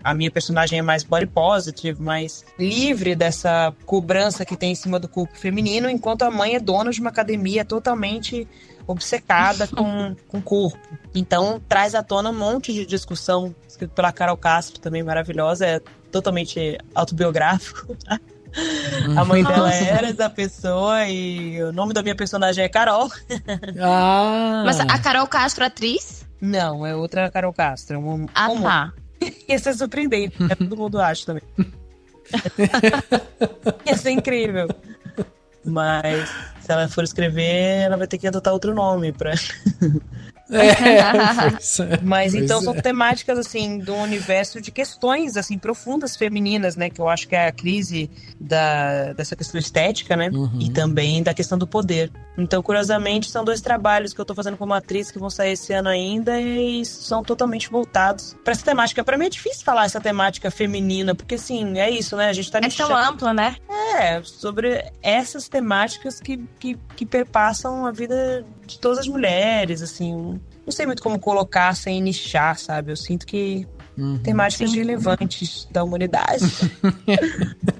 a minha personagem é mais body positive, mais livre dessa cobrança que tem em cima do corpo feminino, enquanto a mãe é dona de uma academia totalmente obcecada com o corpo. Então traz à tona um monte de discussão, escrito pela Carol Castro, também maravilhosa, é totalmente autobiográfico. A mãe dela era essa pessoa e o nome da minha personagem é Carol. Mas a Carol Castro, atriz? Não, é outra Carol Castro. Tá. Isso é surpreendente, todo mundo acha também. Isso é incrível. Mas se ela for escrever, ela vai ter que adotar outro nome pra... Mas então são temáticas assim do universo de questões assim profundas femininas, né, que eu acho que é a crise dessa questão estética, né, e também da questão do poder. Então, curiosamente, são dois trabalhos que eu tô fazendo como atriz que vão sair esse ano ainda e são totalmente voltados pra essa temática. Pra mim é difícil falar essa temática feminina, porque assim, é isso, né, a gente tá nichando. É tão ampla, né? Sobre essas temáticas que perpassam a vida de todas as mulheres, assim. Não sei muito como colocar sem nichar, sabe? Eu sinto que temáticas relevantes da humanidade.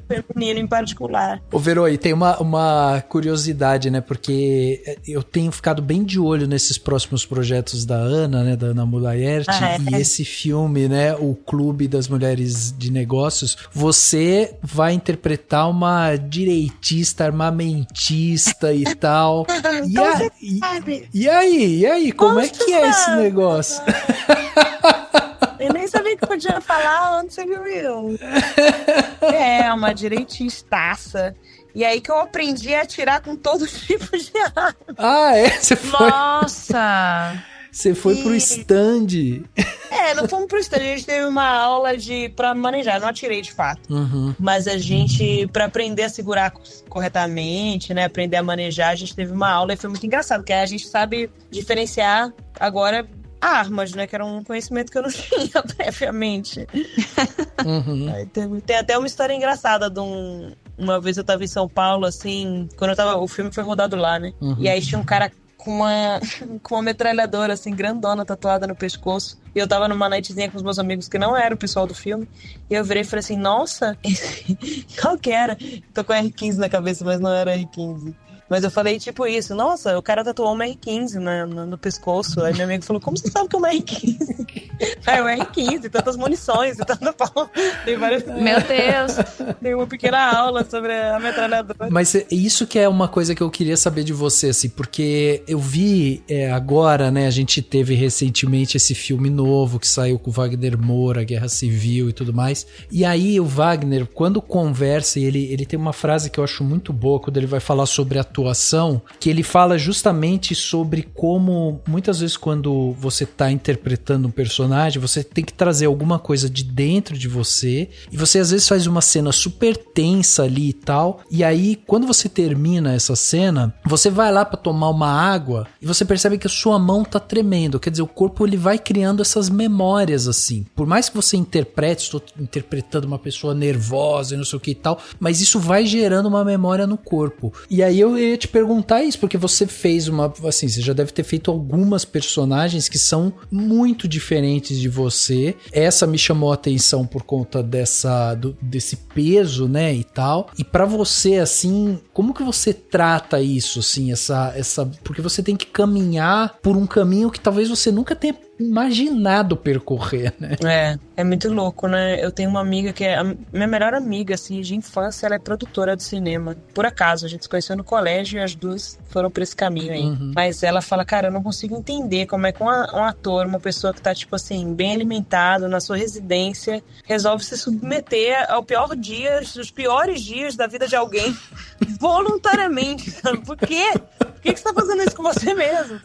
Feminino em particular. Ô, Verô, e tem uma curiosidade, né? Porque eu tenho ficado bem de olho nesses próximos projetos da Ana, né? Da Ana Mulayert. E esse filme, né? O Clube das Mulheres de Negócios. Você vai interpretar uma direitista, armamentista e tal. E aí? Como é que é esse negócio? Eu nem sabia que podia falar onde você viu. É, uma direitistaça. E aí que eu aprendi a atirar com todo tipo de arma. Ah, é? Você foi... Nossa! Você foi pro stand. Não fomos pro stand. A gente teve uma aula pra manejar. Não atirei de fato. Mas a gente, pra aprender a segurar corretamente, né? Aprender a manejar, a gente teve uma aula e foi muito engraçado. Porque a gente sabe diferenciar agora armas, né? Que era um conhecimento que eu não tinha previamente. Aí tem até uma história engraçada de uma vez eu tava em São Paulo, assim, quando o filme foi rodado lá, né? E aí tinha um cara com uma metralhadora, assim, grandona, tatuada no pescoço. E eu tava numa nightzinha com os meus amigos que não era o pessoal do filme. E eu virei e falei assim, nossa, qual que era? Tô com R15 na cabeça, mas não era R15. Mas eu falei tipo isso, nossa, o cara tatuou uma R15 no pescoço. Aí meu amigo falou, como você sabe que é uma R15? É uma R15, tantas munições e tanta pau. Tem várias... Meu Deus! Tem uma pequena aula sobre a metralhadora. Mas isso que é uma coisa que eu queria saber de você, assim, porque eu vi agora, né, a gente teve recentemente esse filme novo que saiu com o Wagner Moura, Guerra Civil e tudo mais. E aí o Wagner, quando conversa, ele tem uma frase que eu acho muito boa, quando ele vai falar sobre atuação, que ele fala justamente sobre como muitas vezes quando você tá interpretando um personagem, você tem que trazer alguma coisa de dentro de você, e você às vezes faz uma cena super tensa ali e tal, e aí quando você termina essa cena, você vai lá pra tomar uma água e você percebe que a sua mão tá tremendo, quer dizer, o corpo ele vai criando essas memórias assim, por mais que você interprete, estou interpretando uma pessoa nervosa e não sei o que e tal, mas isso vai gerando uma memória no corpo. E aí eu ia te perguntar isso, porque você fez assim, você já deve ter feito algumas personagens que são muito diferentes de você. Essa me chamou a atenção por conta desse peso, né, e tal. E pra você, assim, como que você trata isso, assim, porque você tem que caminhar por um caminho que talvez você nunca tenha imaginado percorrer, né? É muito louco, né? Eu tenho uma amiga que é a minha melhor amiga, assim, de infância, ela é produtora de cinema. Por acaso, a gente se conheceu no colégio e as duas foram por esse caminho aí. Mas ela fala, cara, eu não consigo entender como é que um ator, uma pessoa que tá, tipo assim, bem alimentado, na sua residência, resolve se submeter os piores dias da vida de alguém voluntariamente, sabe? Por quê? Por que você tá fazendo isso com você mesmo?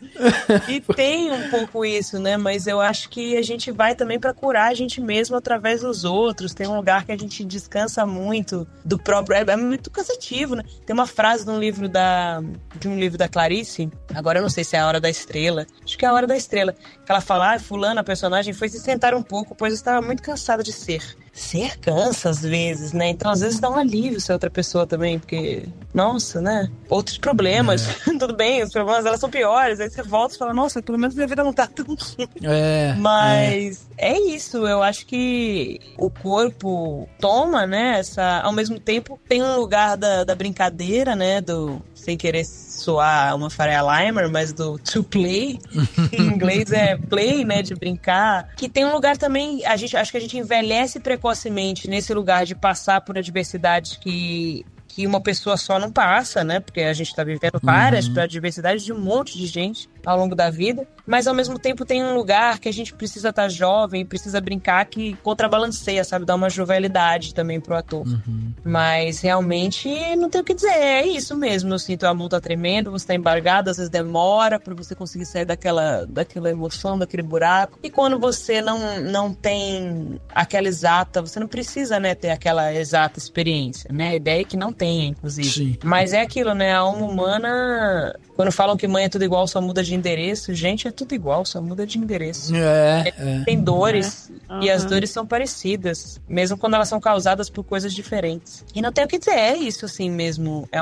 E tem um pouco isso, né? Mas eu acho que a gente vai também pra curar a gente mesmo através dos outros. Tem um lugar que a gente descansa muito do próprio... É muito cansativo, né? Tem uma frase de um livro da Clarice, agora eu não sei se é A Hora da Estrela, acho que é A Hora da Estrela, que ela fala, fulana, a personagem, foi se sentar um pouco, pois estava muito cansada de ser. Ser cansa às vezes, né? Então às vezes dá um alívio ser outra pessoa também, porque, nossa, né? Outros problemas, tudo bem, os problemas elas são piores, aí você volta e fala, nossa, pelo menos minha vida não tá tão ruim. Mas é isso, eu acho que o corpo toma, né? Ao mesmo tempo tem um lugar da brincadeira, né? Sem querer soar uma Faria Limer, mas do to play, em inglês é play, né, de brincar, que tem um lugar também, acho que a gente envelhece precocemente nesse lugar de passar por adversidades que uma pessoa só não passa, né, porque a gente tá vivendo várias adversidades de um monte de gente ao longo da vida, mas ao mesmo tempo tem um lugar que a gente precisa estar jovem, precisa brincar, que contrabalanceia, sabe, dá uma jovialidade também pro ator. Mas realmente não tem o que dizer, é isso mesmo, eu sinto a mão tá tremendo, você tá embargado, às vezes demora pra você conseguir sair daquela emoção, daquele buraco, e quando você não tem aquela exata, você não precisa, né, ter aquela exata experiência, né, a ideia é que não tenha, inclusive. Sim. Mas é aquilo, né, a alma humana, quando falam que mãe é tudo igual, só muda de endereço, gente, é tudo igual, só muda de endereço. Tem dores, e as dores são parecidas, mesmo quando elas são causadas por coisas diferentes. E não tem o que dizer, é isso assim mesmo, é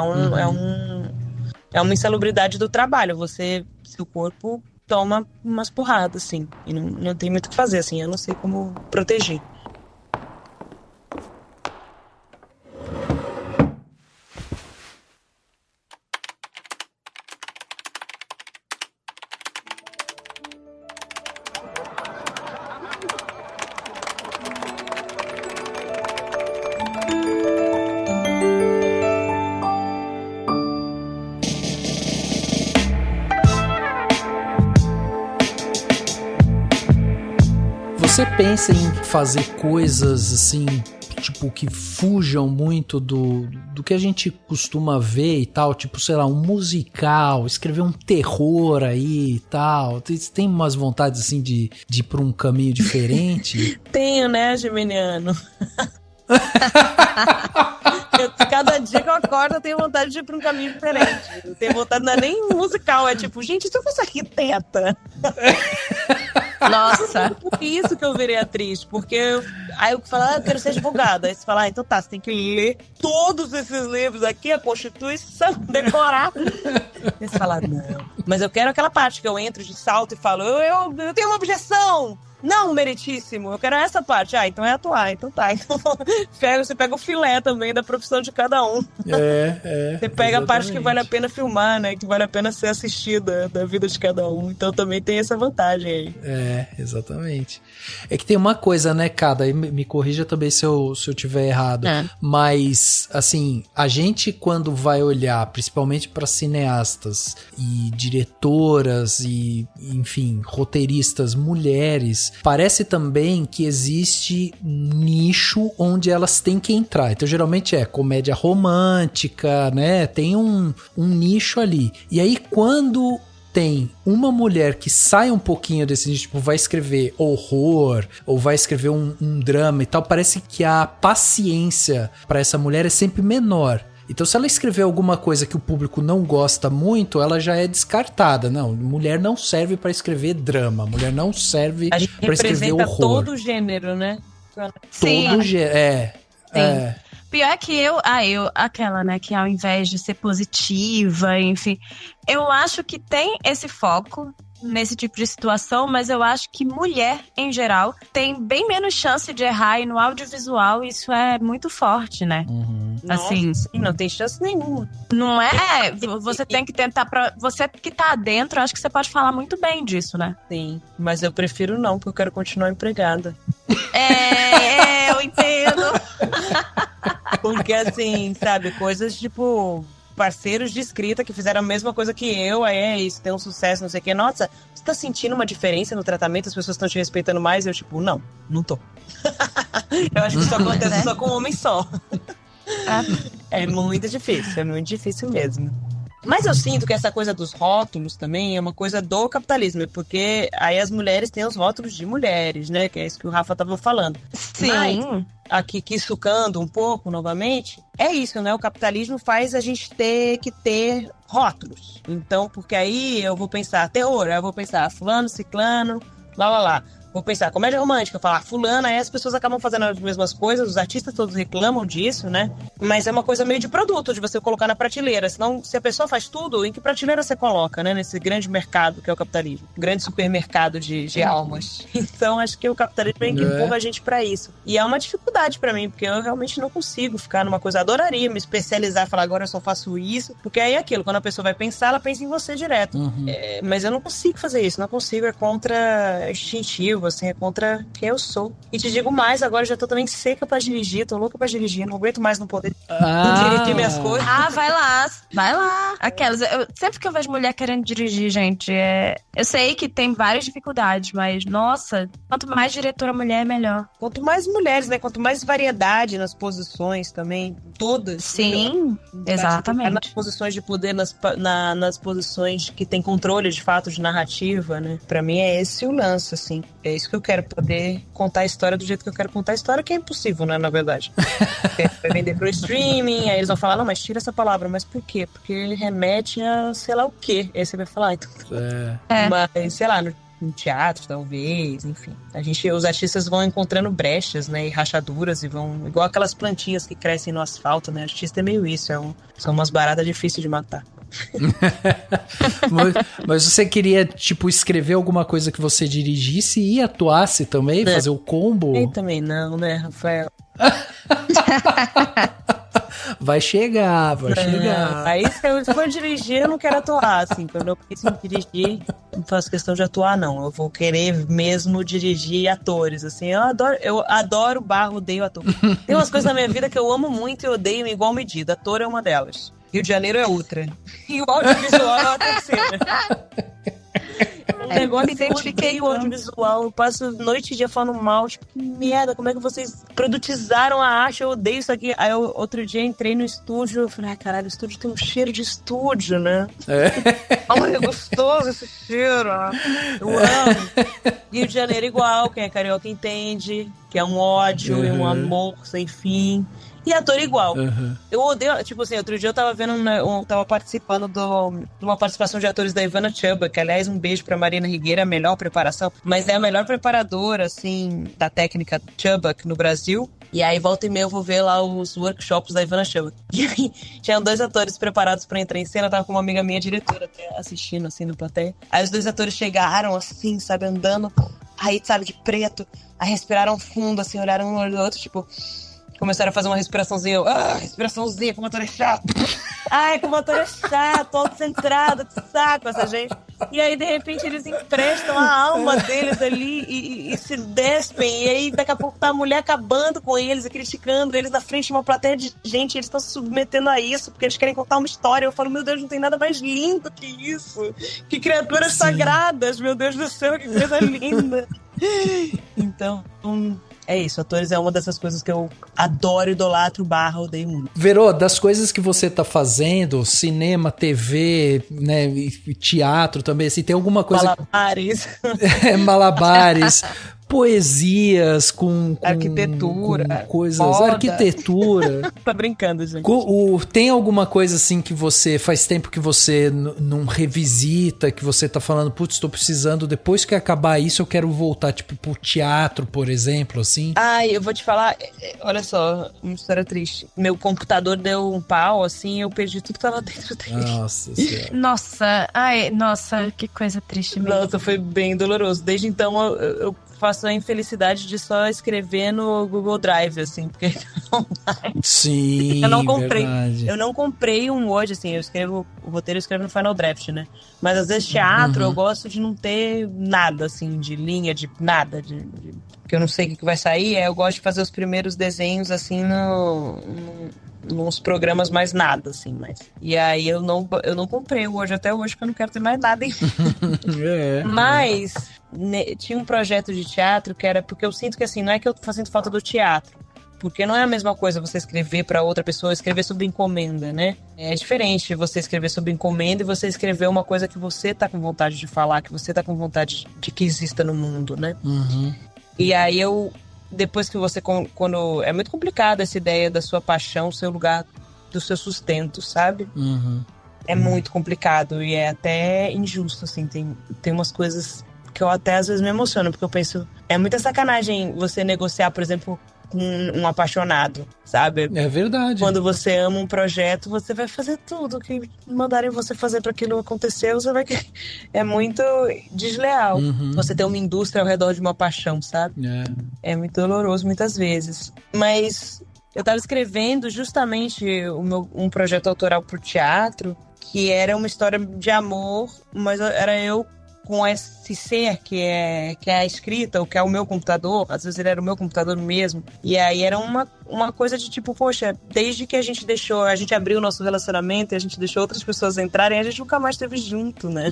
uma insalubridade do trabalho, seu corpo toma umas porradas, assim. E não tem muito o que fazer, assim. Eu não sei como proteger. Você pensa em fazer coisas assim, tipo, que fujam muito do que a gente costuma ver e tal, tipo, sei lá, um musical, escrever um terror aí e tal? Tem umas vontades assim de ir pra um caminho diferente? Tenho, né, Geminiano? Cada dia que eu acordo eu tenho vontade de ir pra um caminho diferente. Eu tenho vontade, não é nem musical, é tipo, gente, se eu fosse arquiteta... Nossa. Por isso que eu virei atriz, porque aí eu falo, eu quero ser advogada. Aí você fala, então tá, você tem que ler todos esses livros aqui, a Constituição, decorar. Aí você fala, não. Mas eu quero aquela parte que eu entro de salto e falo, eu tenho uma objeção. Não, meritíssimo, eu quero essa parte. Então é atuar, então tá. Então, você pega o filé também da profissão de cada um. Você pega exatamente. A parte que vale a pena filmar, né? Que vale a pena ser assistida da vida de cada um. Então também tem essa vantagem aí. Exatamente. É que tem uma coisa, né, Cada? Me corrija também se eu tiver errado. Mas, assim, a gente quando vai olhar, principalmente para cineastas e diretoras e, enfim, roteiristas mulheres, parece também que existe um nicho onde elas têm que entrar. Então, geralmente é comédia romântica, né? Tem um nicho ali. E aí, quando tem uma mulher que sai um pouquinho desse nicho, tipo, vai escrever horror ou vai escrever um drama e tal, parece que a paciência para essa mulher é sempre menor. Então, se ela escrever alguma coisa que o público não gosta muito, ela já é descartada. Não, mulher não serve pra escrever drama. Mulher não serve pra escrever horror. Representa todo o gênero, né? Todo gênero, Pior é que aquela, né, que ao invés de ser positiva, enfim, eu acho que tem esse foco nesse tipo de situação, mas eu acho que mulher, em geral, tem bem menos chance de errar, e no audiovisual isso é muito forte, né? Assim, nossa, sim, não tem chance nenhuma. Não é? Você tem que tentar você que tá dentro, acho que você pode falar muito bem disso, né? Sim, mas eu prefiro não, porque eu quero continuar empregada. Eu entendo. Porque assim, sabe, coisas tipo parceiros de escrita que fizeram a mesma coisa que eu, aí é isso, tem um sucesso, não sei o que. Nossa, você tá sentindo uma diferença no tratamento? As pessoas estão te respeitando mais? Eu tipo, não tô. Eu acho que isso acontece só com um homem só. É muito difícil mesmo. Mas eu sinto que essa coisa dos rótulos também é uma coisa do capitalismo, porque aí as mulheres têm os rótulos de mulheres, né? Que é isso que o Rafa tava falando. Sim. Mas, aqui sucando um pouco novamente, é isso, né? O capitalismo faz a gente ter que ter rótulos. Então, porque aí eu vou pensar terror, aí eu vou pensar fulano, ciclano, lá. Vou pensar, comédia romântica, falar fulana, aí as pessoas acabam fazendo as mesmas coisas, os artistas todos reclamam disso, né? Mas é uma coisa meio de produto, de você colocar na prateleira. Senão, se a pessoa faz tudo, em que prateleira você coloca, né? Nesse grande mercado que é o capitalismo. Grande supermercado de almas. Então, acho que o capitalismo é que empurra a gente pra isso. E é uma dificuldade pra mim, porque eu realmente não consigo ficar numa coisa. Adoraria me especializar, falar agora eu só faço isso. Porque aí é aquilo, quando a pessoa vai pensar, ela pensa em você direto. Mas eu não consigo fazer isso, não consigo, é contra instintivo, assim, é contra quem eu sou. E te digo mais, agora eu já tô também seca pra dirigir, tô louca pra dirigir, não aguento mais não poder dirigir minhas coisas. Vai lá. Aquelas, sempre que eu vejo mulher querendo dirigir, gente, eu sei que tem várias dificuldades, mas, nossa, quanto mais diretora mulher, melhor. Quanto mais mulheres, né, quanto mais variedade nas posições também, todas. Sim, exatamente. Nas posições de poder, nas posições que tem controle, de fato, de narrativa, né, pra mim é esse o lance, assim. É isso que eu quero, poder contar a história do jeito que eu quero contar a história, que é impossível, né, na verdade. Vai vender pro streaming, aí eles vão falar, não, mas tira essa palavra, mas por quê? Porque remete a sei lá o quê. Aí você vai falar, então... Mas, sei lá, no teatro, talvez, enfim. Os artistas vão encontrando brechas, né, e rachaduras, e vão... Igual aquelas plantinhas que crescem no asfalto, né, artista é meio isso, são umas baratas difíceis de matar. Mas você queria, tipo, escrever alguma coisa que você dirigisse e atuasse também? Fazer o combo? Eu também não, né, Rafael? Vai chegar. Aí se eu for dirigir, eu não quero atuar, assim. Quando eu penso em dirigir, não faço questão de atuar, não. Eu vou querer mesmo dirigir atores, assim. Eu adoro barro, odeio ator. Tem umas coisas na minha vida que eu amo muito e odeio em igual medida. Ator é uma delas. Rio de Janeiro é outra. E o audiovisual é a terceira. Um negócio que eu identifiquei o audiovisual. Eu passo noite e dia falando mal. Tipo, que merda, como é que vocês produtizaram a arte? Eu odeio isso aqui. Aí outro dia entrei no estúdio. Eu falei, caralho, o estúdio tem um cheiro de estúdio, né? Olha, é gostoso esse cheiro. Eu amo. Rio de Janeiro igual. Quem é carioca entende. Que é um ódio e um amor sem fim. E ator igual. Eu odeio, tipo assim, outro dia eu tava vendo, tava participando de uma participação de atores da Ivana Chubbuck, que aliás, um beijo pra Marina Higueira, a melhor preparação, mas é a melhor preparadora, assim, da técnica Chubbuck no Brasil. E aí, volta e meia, eu vou ver lá os workshops da Ivana Chubbuck. E aí, tinham 2 atores preparados pra entrar em cena, eu tava com uma amiga minha, diretora, até assistindo, assim, no plateia. Aí os 2 atores chegaram, assim, sabe, andando, aí, sabe, de preto, aí respiraram fundo, assim, olharam um olho do outro, tipo... Começaram a fazer uma respiraçãozinha. Respiraçãozinha, como ator é chato. Ai, como ator é chato, autocentrado, que saco essa gente. E aí, de repente, eles emprestam a alma deles ali e se despem. E aí, daqui a pouco, tá a mulher acabando com eles e criticando eles na frente de uma plateia de gente. Eles estão se submetendo a isso porque eles querem contar uma história. Eu falo, meu Deus, não tem nada mais lindo que isso. Que criaturas sagradas, meu Deus do céu, que coisa linda. Então... É isso, atores é uma dessas coisas que eu adoro, idolatro, odeio muito. Verô, das coisas que você tá fazendo, cinema, TV, né, e teatro também, assim, tem alguma coisa... Malabares. Malabares, poesias com arquitetura, com coisas, moda. Arquitetura. Tá brincando, gente. Tem alguma coisa assim que você, faz tempo que você não revisita, que você tá falando, putz, tô precisando, depois que acabar isso eu quero voltar, tipo, pro teatro, por exemplo, assim? Ai, eu vou te falar, olha só, uma história triste. Meu computador deu um pau, assim, eu perdi tudo que tava dentro dele. Nossa senhora. Nossa, que coisa triste mesmo. Nossa, foi bem doloroso. Desde então eu faço a infelicidade de só escrever no Google Drive, assim, porque sim, eu não comprei. Verdade. Eu não comprei um Word, assim, eu escrevo o roteiro, eu escrevo no Final Draft, né? Mas às vezes teatro eu gosto de não ter nada, assim, de linha, de nada, porque eu não sei o que vai sair, eu gosto de fazer os primeiros desenhos, assim, nos programas mais nada, assim, mas... E aí eu não comprei o Word até hoje, porque eu não quero ter mais nada, enfim. Mas... tinha um projeto de teatro que era porque eu sinto que assim, não é que eu tô fazendo falta do teatro, porque não é a mesma coisa você escrever para outra pessoa, escrever sob encomenda, né? É diferente você escrever sob encomenda e você escrever uma coisa que você tá com vontade de falar, que você tá com vontade de que exista no mundo, né? E aí depois que você, quando é muito complicado essa ideia da sua paixão, seu lugar do seu sustento, sabe? É muito complicado e é até injusto, assim, tem umas coisas que eu até às vezes me emociono, porque eu penso, é muita sacanagem você negociar, por exemplo, com um apaixonado, sabe? É verdade. Quando você ama um projeto, você vai fazer tudo que mandarem você fazer para aquilo acontecer, você vai... É muito desleal. Você ter uma indústria ao redor de uma paixão, sabe? É muito doloroso muitas vezes. Mas eu tava escrevendo justamente um projeto autoral pro teatro, que era uma história de amor, mas era eu com esse ser que é a escrita, ou que é o meu computador, às vezes ele era o meu computador mesmo, e aí era uma coisa de tipo, poxa, desde que a gente abriu o nosso relacionamento e a gente deixou outras pessoas entrarem, a gente nunca mais esteve junto, né?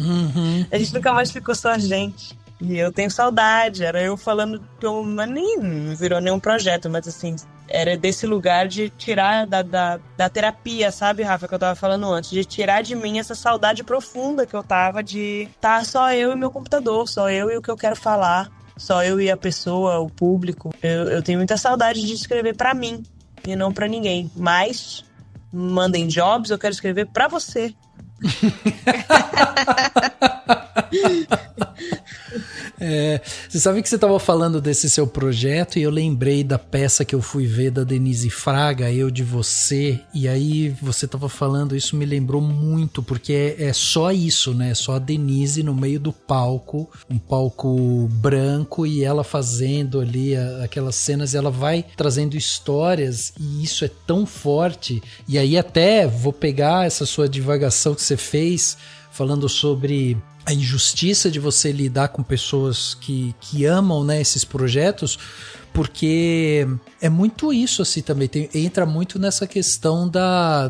A gente nunca mais ficou só a gente. E eu tenho saudade, era eu falando, mas nem virou nenhum projeto, mas assim, era desse lugar de tirar da terapia, sabe, Rafa, que eu tava falando antes, de tirar de mim essa saudade profunda que eu tava de tá só eu e meu computador, só eu e o que eu quero falar, só eu e a pessoa, o público. Eu tenho muita saudade de escrever pra mim e não pra ninguém, mas mandem jobs, eu quero escrever pra você. Você sabe que você estava falando desse seu projeto e eu lembrei da peça que eu fui ver da Denise Fraga, Eu de Você, e aí você estava falando, isso me lembrou muito, porque é só isso, né? Só a Denise no meio do palco, um palco branco, e ela fazendo ali aquelas cenas, e ela vai trazendo histórias, e isso é tão forte. E aí até vou pegar essa sua divagação que você fez, falando sobre a injustiça de você lidar com pessoas que amam, né, esses projetos, porque é muito isso assim também, entra muito nessa questão da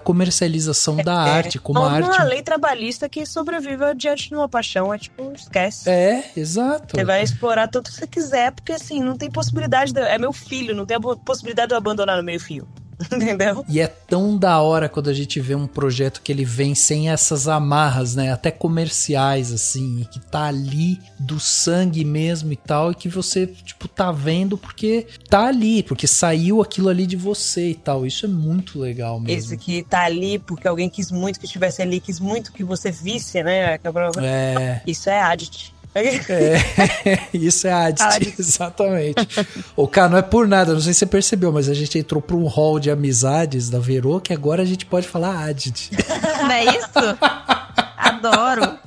comercialização da arte, como a arte... uma lei trabalhista que sobrevive diante de uma paixão, tipo, esquece. Exato. Você vai explorar tudo que você quiser, porque assim, não tem possibilidade, é meu filho, não tem a possibilidade de eu abandonar no meio-fio. Entendeu? E é tão da hora quando a gente vê um projeto que ele vem sem essas amarras, né? Até comerciais, assim, e que tá ali do sangue mesmo e tal, e que você, tipo, tá vendo porque tá ali, porque saiu aquilo ali de você e tal. Isso é muito legal mesmo. Esse que tá ali porque alguém quis muito que estivesse ali, quis muito que você visse, né? Isso é adit. Isso é Adit, exatamente. Cara, não é por nada, não sei se você percebeu, mas a gente entrou pra um hall de amizades da Verô, que agora a gente pode falar Adit. Não é isso? Adoro.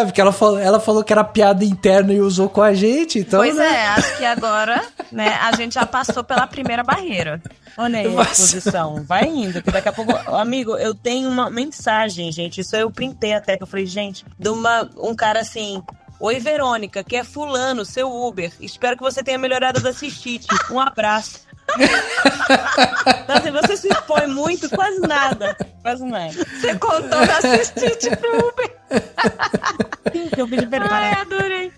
Porque ela falou que era piada interna e usou com a gente, então... Pois acho que agora, né, a gente já passou pela primeira barreira. Olha aí a posição, vai indo, que daqui a pouco... Amigo, eu tenho uma mensagem, gente, isso eu printei até, que eu falei, gente, de um cara assim... Oi, Verônica, que é fulano, seu Uber. Espero que você tenha melhorado da cistite. Um abraço. Então, assim, você se expõe muito, quase nada. Você contou da cistite pro Uber. Eu pedi perdão. Ai, adorei.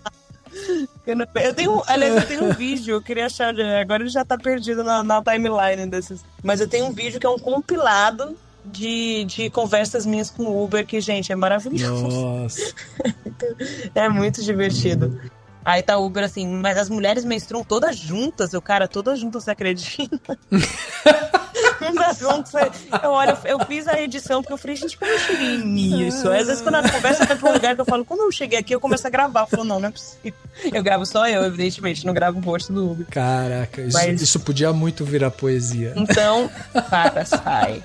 Eu tenho um vídeo, eu queria achar, agora ele já tá perdido na timeline desses. Mas eu tenho um vídeo que é um compilado de conversas minhas com o Uber, que, gente, é maravilhoso. Nossa. É muito divertido. Aí tá o Uber assim, mas as mulheres menstruam todas juntas, todas juntas, você acredita? Eu fiz a edição porque eu falei, gente, como eu cheguei em mim isso? Às vezes quando a conversa vai pra um lugar que eu falo, quando eu cheguei aqui, eu começo a gravar. Eu falo, não é possível. Eu gravo só eu, evidentemente, não gravo o rosto do Uber. Caraca, isso podia muito virar poesia. Então, sai.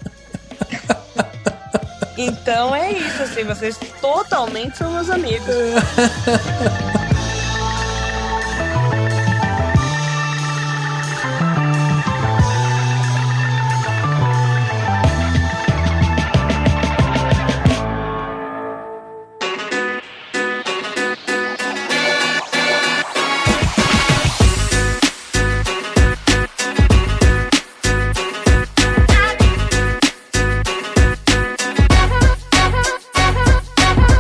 Então é isso, assim, vocês totalmente são meus amigos.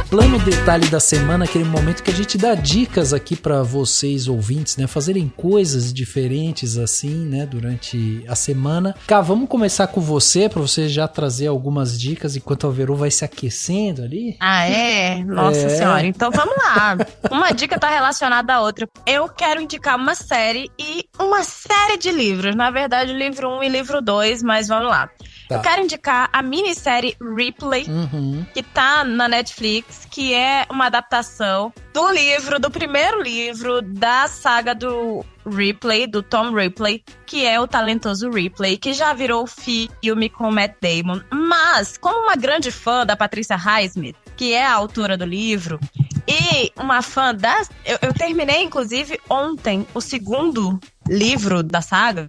Plano detalhe da semana, aquele momento que a gente dá dicas aqui pra vocês ouvintes, né, fazerem coisas diferentes assim, né, durante a semana. Cá, vamos começar com você, pra você já trazer algumas dicas enquanto a Verô vai se aquecendo ali. Nossa senhora, então vamos lá. Uma dica tá relacionada à outra. Eu quero indicar uma série e uma série de livros, na verdade livro 1 e livro 2, mas vamos lá. Tá. Eu quero indicar a minissérie Ripley, que tá na Netflix, que é uma adaptação do primeiro livro da saga do Ripley, do Tom Ripley, que é o talentoso Ripley, que já virou filme com Matt Damon. Mas, como uma grande fã da Patricia Highsmith, que é a autora do livro, e uma fã eu terminei, inclusive, ontem, o segundo livro da saga.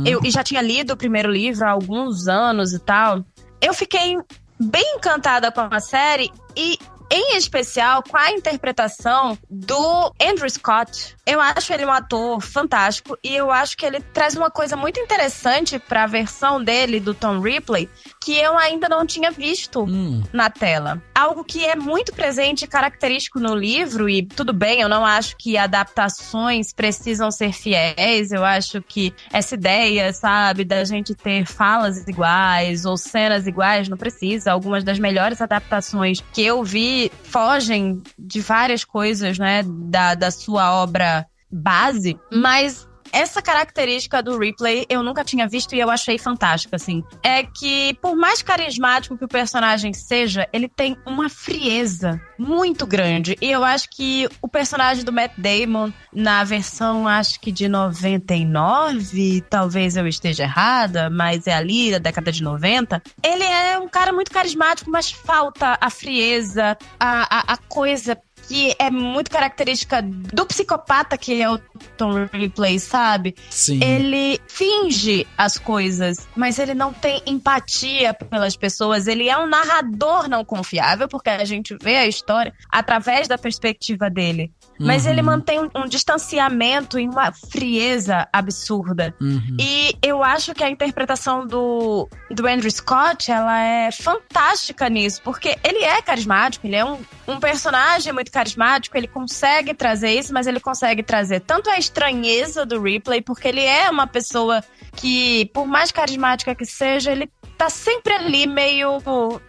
Eu já tinha lido o primeiro livro há alguns anos e tal. Eu fiquei bem encantada com a série e, em especial, com a interpretação do Andrew Scott. Eu acho ele um ator fantástico e eu acho que ele traz uma coisa muito interessante para a versão dele, do Tom Ripley, que eu ainda não tinha visto na tela. Algo que é muito presente e característico no livro, e tudo bem, eu não acho que adaptações precisam ser fiéis, eu acho que essa ideia, sabe, da gente ter falas iguais ou cenas iguais, não precisa. Algumas das melhores adaptações que eu vi fogem de várias coisas, né, da sua obra base, mas essa característica do Ripley eu nunca tinha visto e eu achei fantástica, assim. É que, por mais carismático que o personagem seja, ele tem uma frieza muito grande. E eu acho que o personagem do Matt Damon, na versão, acho que de 99, talvez eu esteja errada, mas é ali, da década de 90, ele é um cara muito carismático, mas falta a frieza, a coisa que é muito característica do psicopata que é o Tom Ripley, sabe? Sim. Ele finge as coisas, mas ele não tem empatia pelas pessoas. Ele é um narrador não confiável, porque a gente vê a história através da perspectiva dele. Mas ele mantém um distanciamento e uma frieza absurda. E eu acho que a interpretação do Andrew Scott, ela é fantástica nisso, porque ele é carismático, ele é um personagem muito carismático, ele consegue trazer isso, mas ele consegue trazer tanto a estranheza do Ripley, porque ele é uma pessoa que, por mais carismática que seja, ele tá sempre ali meio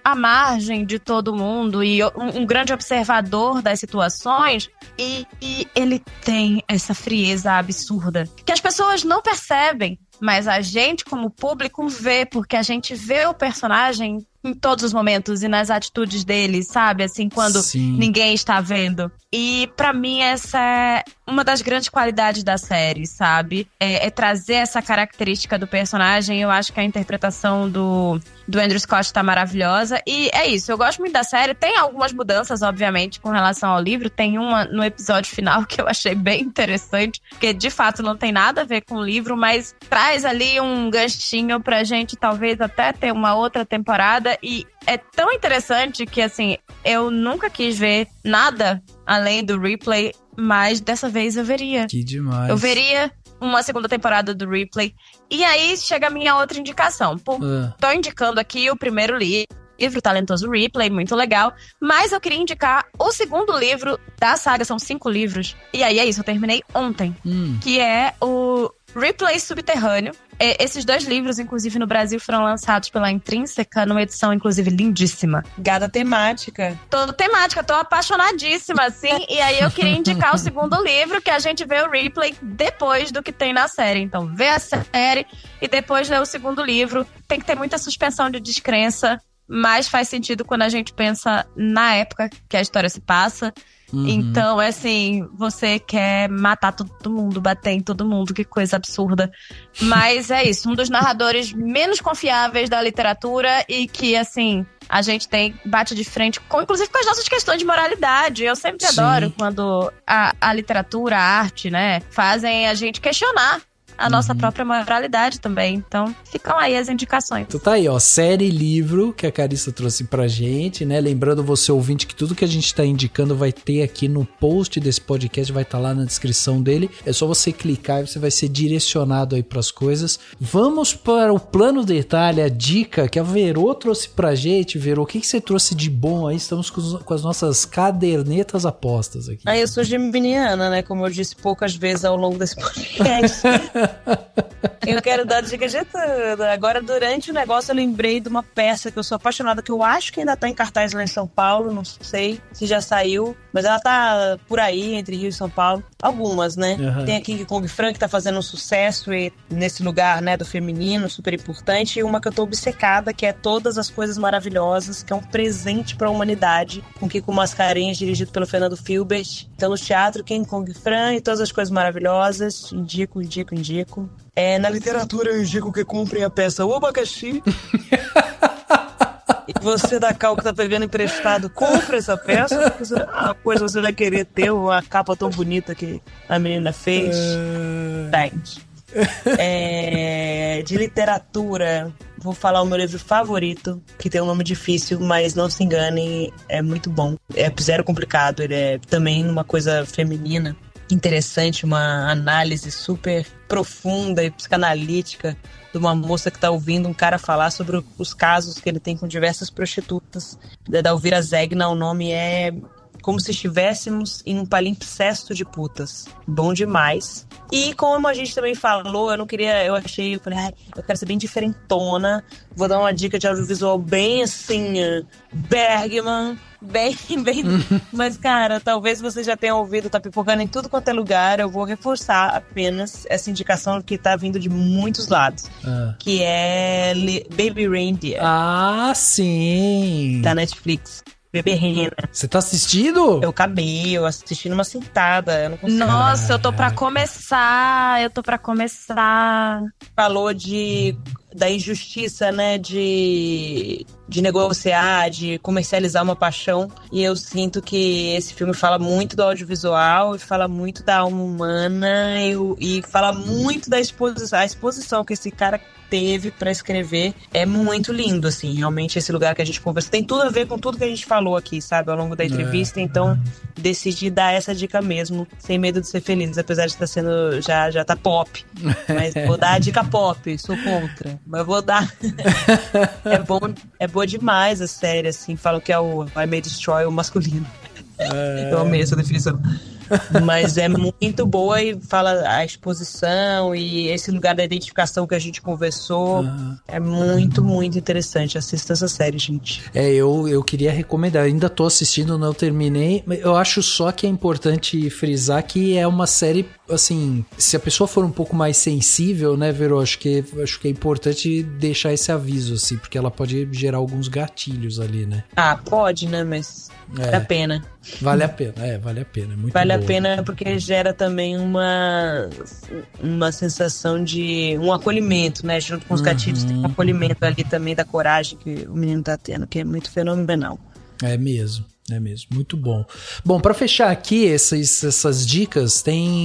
à margem de todo mundo e um grande observador das situações, e ele tem essa frieza absurda que as pessoas não percebem, mas a gente como público vê, porque a gente vê o personagem em todos os momentos e nas atitudes dele, sabe? Assim, quando ninguém está vendo. E pra mim essa é uma das grandes qualidades da série, sabe? É trazer essa característica do personagem. Eu acho que a interpretação do Andrew Scott tá maravilhosa. E é isso, eu gosto muito da série. Tem algumas mudanças, obviamente, com relação ao livro. Tem uma no episódio final que eu achei bem interessante, porque de fato não tem nada a ver com o livro, mas traz ali um ganchinho pra gente talvez até ter uma outra temporada. E é tão interessante que, assim, eu nunca quis ver nada além do Ripley, mas dessa vez eu veria. Que demais. Eu veria uma segunda temporada do Ripley. E aí chega a minha outra indicação. Tô indicando aqui o primeiro livro, Talentoso Ripley, muito legal. Mas eu queria indicar o segundo livro da saga, são 5 livros. E aí é isso, eu terminei ontem. Que é o Ripley Subterrâneo. Esses 2 livros, inclusive, no Brasil, foram lançados pela Intrínseca, numa edição, inclusive, lindíssima. Gada temática. Tô temática, tô apaixonadíssima, assim. E aí eu queria indicar o segundo livro, que a gente vê o Ripley depois do que tem na série. Então, vê a série e depois lê o segundo livro. Tem que ter muita suspensão de descrença, mas faz sentido quando a gente pensa na época que a história se passa. Então, é assim, você quer matar todo mundo, bater em todo mundo, que coisa absurda. Mas é isso, um dos narradores menos confiáveis da literatura e que, assim, a gente bate de frente, inclusive com as nossas questões de moralidade. Eu sempre adoro quando a literatura, a arte, né, fazem a gente questionar a nossa própria moralidade também. Então, ficam aí as indicações. Então tá aí, ó, série e livro que a Carissa trouxe pra gente, né? Lembrando você, ouvinte, que tudo que a gente tá indicando vai ter aqui no post desse podcast, vai estar lá na descrição dele. É só você clicar e você vai ser direcionado aí pras coisas. Vamos para o plano detalhe, a dica que a Verô trouxe pra gente. Verô, o que você trouxe de bom aí? Estamos com as nossas cadernetas apostas aqui. Eu sou geminiana, né? Como eu disse poucas vezes ao longo desse podcast. Eu quero dar dica de tudo. Agora, durante o negócio, eu lembrei de uma peça que eu sou apaixonada, que eu acho que ainda tá em cartaz lá em São Paulo, não sei se já saiu, mas ela tá por aí, entre Rio e São Paulo. Algumas, né? Tem a King Kong Fran, que tá fazendo um sucesso nesse lugar, né, do feminino, super importante. E uma que eu tô obcecada, que é Todas as Coisas Maravilhosas, que é um presente pra humanidade, com Kiko Mascarenhas, dirigido pelo Fernando Filbert. Então, no teatro, King Kong Fran e Todas as Coisas Maravilhosas. Indico. Na literatura, eu indico que comprem a peça O Abacaxi. E você da Cal que tá pegando emprestado, compra essa peça, porque uma coisa você vai querer ter uma capa tão bonita que a menina fez. De literatura, vou falar o meu livro favorito, que tem um nome difícil, mas não se enganem, é muito bom. É zero complicado, ele é também uma coisa feminina interessante, uma análise super profunda e psicanalítica de uma moça que tá ouvindo um cara falar sobre os casos que ele tem com diversas prostitutas. Da Elvira Zegna, o nome é Como se Estivéssemos em um Palimpsesto de Putas. Bom demais. E como a gente também falou, eu falei, eu quero ser bem diferentona, vou dar uma dica de audiovisual bem assim, Bergman, Bem. Mas, cara, talvez você já tenha ouvido, tá pipocando em tudo quanto é lugar. Eu vou reforçar apenas essa indicação que tá vindo de muitos lados. Que é Baby Reindeer. Ah, sim! Da Netflix. Bebê Rena. Você tá assistindo? Eu acabei, eu assisti numa sentada. Eu não consigo. Nossa, eu tô pra começar. Falou da injustiça, né, de negociar, de comercializar uma paixão. E eu sinto que esse filme fala muito do audiovisual, e fala muito da alma humana, e fala muito da exposição. A exposição que esse cara teve pra escrever é muito lindo, assim. Realmente, esse lugar que a gente conversa tem tudo a ver com tudo que a gente falou aqui, sabe, ao longo da entrevista. Então, decidi dar essa dica mesmo, sem medo de ser feliz, apesar de estar sendo, já tá pop. Mas vou dar a dica pop, sou contra. Mas vou dar. É boa demais a série, assim. Falam que é o I May Destroy o masculino. Eu amei essa definição. Mas é muito boa e fala a exposição e esse lugar da identificação que a gente conversou. É muito, muito interessante. Assista essa série, gente. Eu queria recomendar. Eu ainda tô assistindo, não terminei. Eu acho só que é importante frisar que é uma série, assim, se a pessoa for um pouco mais sensível, né, Vero? Acho que é importante deixar esse aviso, assim, porque ela pode gerar alguns gatilhos ali, né? Ah, pode, né? Mas vale a pena. Vale a pena, vale a pena. Muito vale boa. A pena porque gera também uma sensação de um acolhimento, né? Junto com os gatilhos, tem um acolhimento ali também da coragem que o menino tá tendo, que é muito fenomenal. É mesmo. Muito bom. Bom, para fechar aqui essas dicas,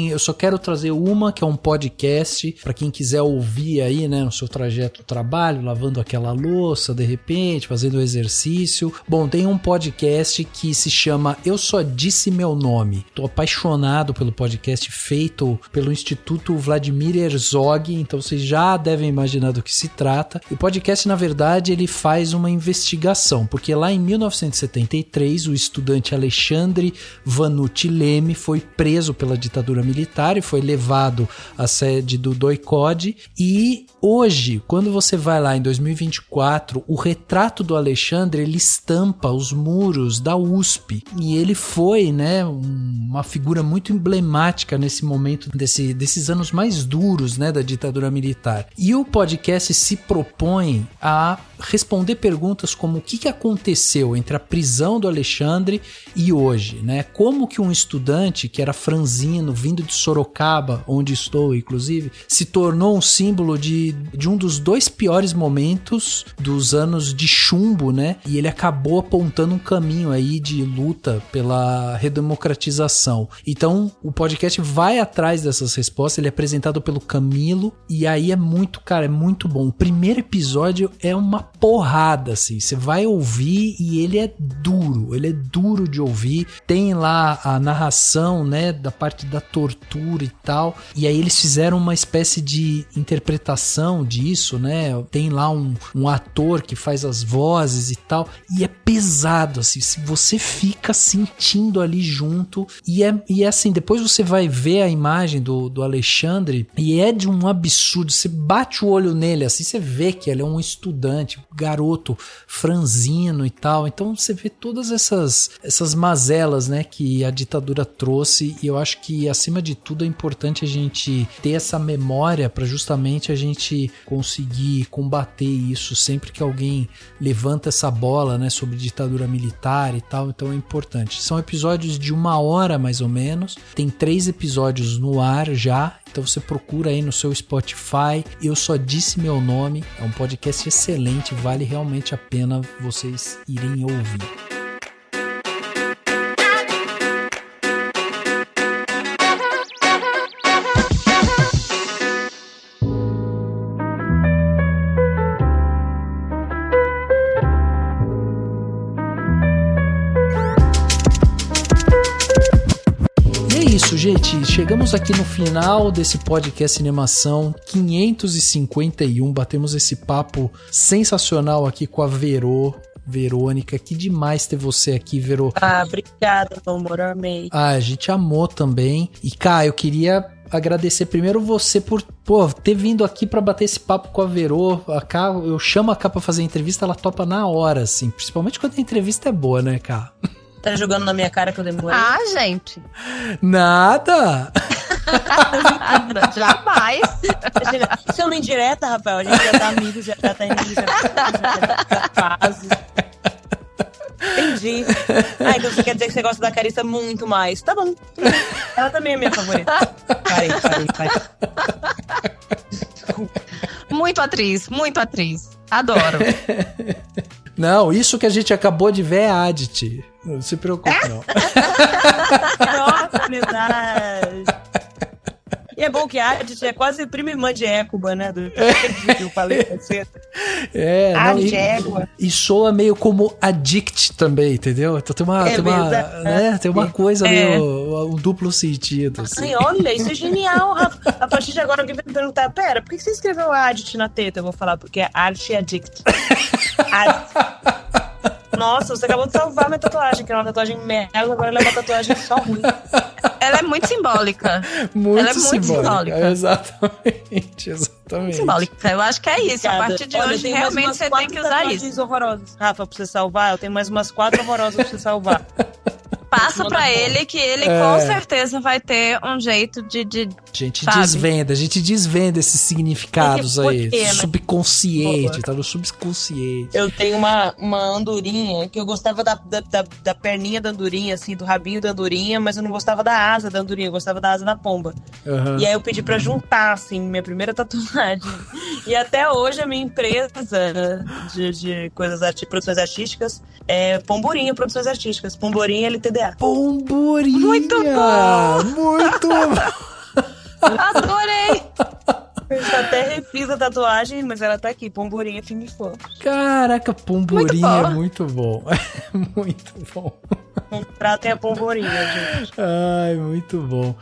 eu só quero trazer uma, que é um podcast, para quem quiser ouvir aí, né, no seu trajeto do trabalho, lavando aquela louça, de repente, fazendo exercício. Bom, tem um podcast que se chama Eu Só Disse Meu Nome. Tô apaixonado pelo podcast feito pelo Instituto Vladimir Herzog, então vocês já devem imaginar do que se trata. E o podcast, na verdade, ele faz uma investigação, porque lá em 1973, o estudante Alexandre Vanucci Leme foi preso pela ditadura militar e foi levado à sede do DOI-CODE. E hoje, quando você vai lá em 2024, o retrato do Alexandre, ele estampa os muros da USP. E ele foi, né, uma figura muito emblemática nesse momento desses anos mais duros, né, da ditadura militar. E o podcast se propõe a responder perguntas como o que aconteceu entre a prisão do Alexandre e hoje, né? Como que um estudante que era franzino, vindo de Sorocaba, onde estou inclusive, se tornou um símbolo de um dos dois piores momentos dos anos de chumbo, né? E ele acabou apontando um caminho aí de luta pela redemocratização. Então, o podcast vai atrás dessas respostas, ele é apresentado pelo Camilo, e aí é muito bom. O primeiro episódio é uma porrada, assim, você vai ouvir e ele é duro de ouvir, tem lá a narração, né, da parte da tortura e tal, e aí eles fizeram uma espécie de interpretação disso, né, tem lá um ator que faz as vozes e tal, e é pesado, assim, você fica sentindo ali junto, e é assim, depois você vai ver a imagem do Alexandre, e é de um absurdo, você bate o olho nele, assim, você vê que ele é um estudante, garoto, franzino e tal, então você vê todas essas mazelas, né, que a ditadura trouxe, e eu acho que acima de tudo é importante a gente ter essa memória para justamente a gente conseguir combater isso sempre que alguém levanta essa bola, né, sobre ditadura militar e tal, então é importante. São episódios de 1 hora mais ou menos, tem 3 episódios no ar já, então você procura aí no seu Spotify, Eu Só Disse Meu Nome, é um podcast excelente, vale realmente a pena vocês irem ouvir. Gente, chegamos aqui no final desse podcast Cinemação 551, batemos esse papo sensacional aqui com a Verônica, que demais ter você aqui, Verô. Obrigada, meu amor, amei. A gente amou também. E, cara, eu queria agradecer primeiro você por ter vindo aqui pra bater esse papo com a Verô. Eu chamo a Ká pra fazer entrevista, ela topa na hora, assim. Principalmente quando a entrevista é boa, né, Ká? Tá jogando na minha cara que eu demorei? Ah, gente. Nada! Jamais. Isso é uma indireta, Rafael. A gente já tá amigo, já tá indo, já tá quase. Entendi. Então você quer dizer que você gosta da Carissa muito mais. Tá bom. Ela também é minha favorita. Parei. Muito atriz. Adoro. Não, isso que a gente acabou de ver é Adit. Não se preocupe, não. Nossa, verdade. E é bom que a Adit é quase prima irmã de Écuba, né? Do que eu falei pra você. E soa meio como Addict também, entendeu? Então tem uma coisa meio um duplo sentido. Assim. Ai, olha, isso é genial, Rafa. A partir de agora alguém vai me perguntar, pera, por que você escreveu Adit na teta? Eu vou falar, porque é arte e addict. Nossa, você acabou de salvar minha tatuagem, que era uma tatuagem merda, agora ela é uma tatuagem só ruim. Ela é muito simbólica. Ela é muito simbólica. Exatamente. Simbólica. Eu acho que é isso. Obrigada. A partir de hoje, realmente você tem que usar isso. Horrorosas. Safa, pra você salvar, eu tenho mais umas 4 horrorosas pra você salvar. Passa pra ele que ele com certeza vai ter um jeito de a gente desvenda esses significados aí. Subconsciente, tá no subconsciente. Eu tenho uma andorinha que eu gostava da perninha da andorinha, assim, do rabinho da andorinha, mas eu não gostava da asa da andorinha, eu gostava da asa da pomba. Uhum. E aí eu pedi pra juntar, assim, minha primeira tatuagem. E até hoje a minha empresa de coisas produções artísticas é Pomborinha Produções Artísticas. Pomborinha LTDA. Pomborinha! Muito bom! Muito bom! Adorei! Eu até refiz a tatuagem, mas ela tá aqui, Pomborinha Fim de Flor. Caraca, Pomborinha é muito bom. Muito bom. Contratem a Pomborinha, gente. Ai, muito bom.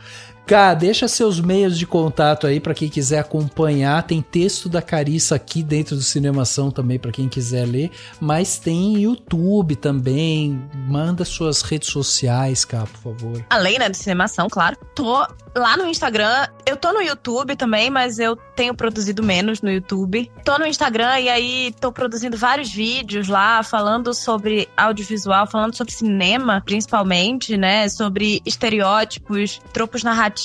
Cá, deixa seus meios de contato aí pra quem quiser acompanhar. Tem texto da Carissa aqui dentro do Cinemação também pra quem quiser ler, mas tem YouTube também. Manda suas redes sociais, Cá, por favor. Além, né, do Cinemação, claro. Tô lá no Instagram, eu tô no YouTube também, mas eu tenho produzido menos no YouTube. Tô no Instagram e aí tô produzindo vários vídeos lá, falando sobre audiovisual, falando sobre cinema, principalmente, né, sobre estereótipos, tropos narrativos,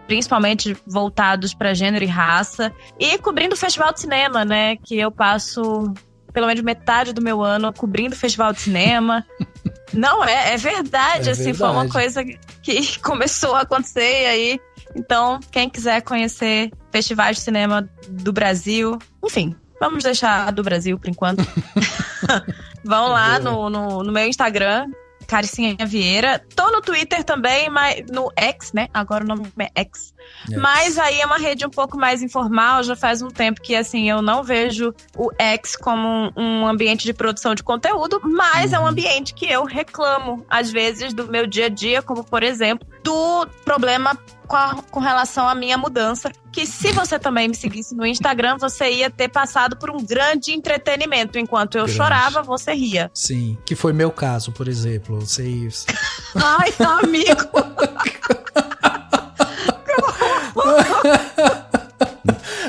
principalmente voltados para gênero e raça, e cobrindo o Festival de Cinema, né, que eu passo pelo menos metade do meu ano cobrindo o Festival de Cinema. Não, é verdade, assim, foi uma coisa que começou a acontecer aí. Então, quem quiser conhecer festivais de cinema do Brasil, enfim, vamos deixar do Brasil por enquanto. Vão lá no meu Instagram, Caricinha Vieira. Tô no Twitter também, mas no X, né? Agora o nome é X. Mas aí é uma rede um pouco mais informal. Já faz um tempo que, assim, eu não vejo o X como um ambiente de produção de conteúdo, mas é um ambiente que eu reclamo, às vezes, do meu dia a dia, como, por exemplo, do problema com relação à minha mudança, que se você também me seguisse no Instagram, você ia ter passado por um grande entretenimento. Enquanto eu chorava, você ria. Sim, que foi meu caso, por exemplo. Sei isso. Ai, amigo!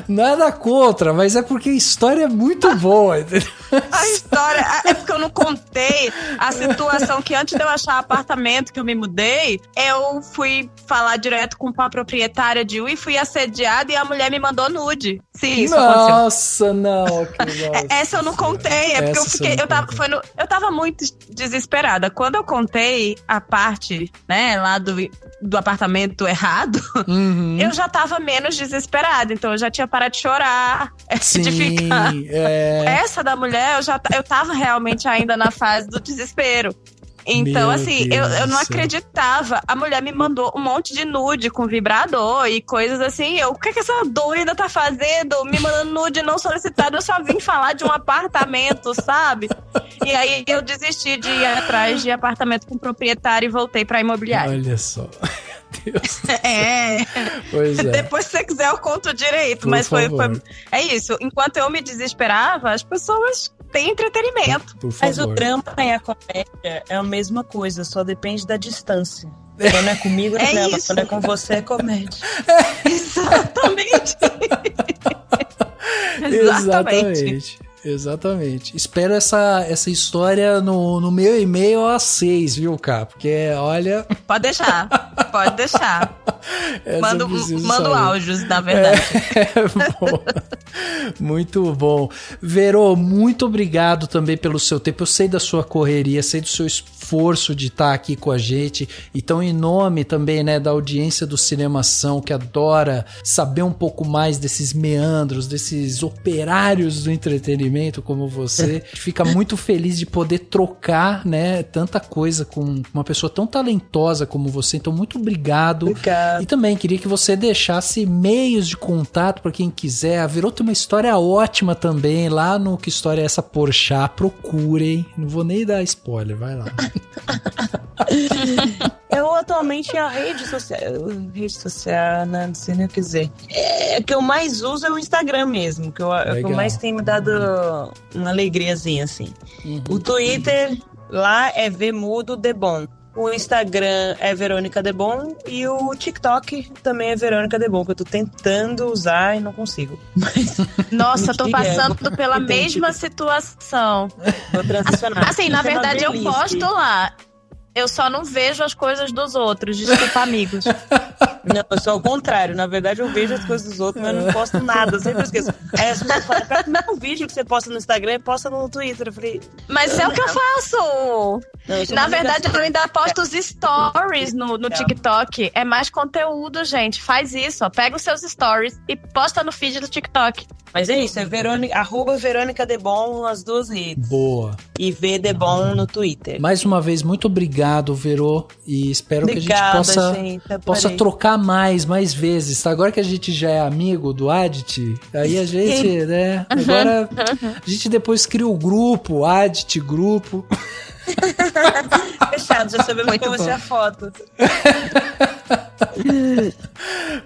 Nada contra, mas é porque a história é muito boa, entendeu? A história... É porque eu não contei a situação que antes de eu achar apartamento que eu me mudei, eu fui falar direto com a proprietária de e fui assediada e a mulher me mandou nude. Sim, isso aconteceu. Nossa, não. Essa eu não contei, é porque eu fiquei... Eu tava muito desesperada. Quando eu contei a parte, né, lá do apartamento errado, eu já tava menos desesperada. Então eu já tinha parado de chorar, de ficar... Essa da mulher, eu tava realmente ainda na fase do desespero. Então, assim, eu não acreditava. A mulher me mandou um monte de nude com vibrador e coisas assim. O que essa doida tá fazendo? Me mandando nude não solicitado. Eu só vim falar de um apartamento, sabe? E aí eu desisti de ir atrás de apartamento com proprietário e voltei pra imobiliária. Olha só. Deus. Pois é. Depois, se você quiser, eu conto direito. Por mas foi. É isso. Enquanto eu me desesperava, as pessoas têm entretenimento. Mas o drama e a comédia é a mesma coisa, só depende da distância. Quando é comigo, é drama. Isso. Quando é com você, é comédia. Exatamente. Exatamente. Espero essa história no meu e-mail às 6, viu, Cá? Porque, olha... Pode deixar. Mando áudios, na verdade. Bom. Muito bom. Verô, muito obrigado também pelo seu tempo. Eu sei da sua correria, sei do seu esforço de estar aqui com a gente. Então, em nome também, né, da audiência do Cinemação, que adora saber um pouco mais desses meandros, desses operários do entretenimento como você, fica muito feliz de poder trocar, né, tanta coisa com uma pessoa tão talentosa como você. Então, muito obrigado. E também queria que você deixasse meios de contato para quem quiser. A Verô tem uma história ótima também lá no Que História é Essa Porchat. Procurem. Não vou nem dar spoiler, vai lá. Eu atualmente a rede social, não sei nem o que dizer. O que eu mais uso é o Instagram mesmo, que eu mais tenho me dado uma alegriazinha, assim. O Twitter lá é vmudodebon. O Instagram é Verônica Debon e o TikTok também é Verônica Debon, que eu tô tentando usar e não consigo. Nossa, tô passando pela mesma situação. Vou transicionar. Assim, na verdade eu posto lá. Eu só não vejo as coisas dos outros, desculpa, amigos. Não, eu sou ao contrário. Na verdade, eu vejo as coisas dos outros, mas eu não posto nada. Eu sempre esqueço. Aí as pessoas falam, o vídeo que você posta no Instagram e posta no Twitter. Eu falei... Mas é o que eu faço. Não, na verdade, eu ainda posto os stories no TikTok. É mais conteúdo, gente. Faz isso, ó. Pega os seus stories e posta no feed do TikTok. Mas é isso, é @Verônica Debon nas duas redes. Boa. E Debon no Twitter. Mais uma vez, muito obrigado, Verô. E espero que a gente possa trocar mais vezes. Tá? Agora que a gente já é amigo do Adit, aí a gente, né? Agora a gente depois cria o grupo, Adit Grupo. Fechado, já sabemos como vai ser a foto.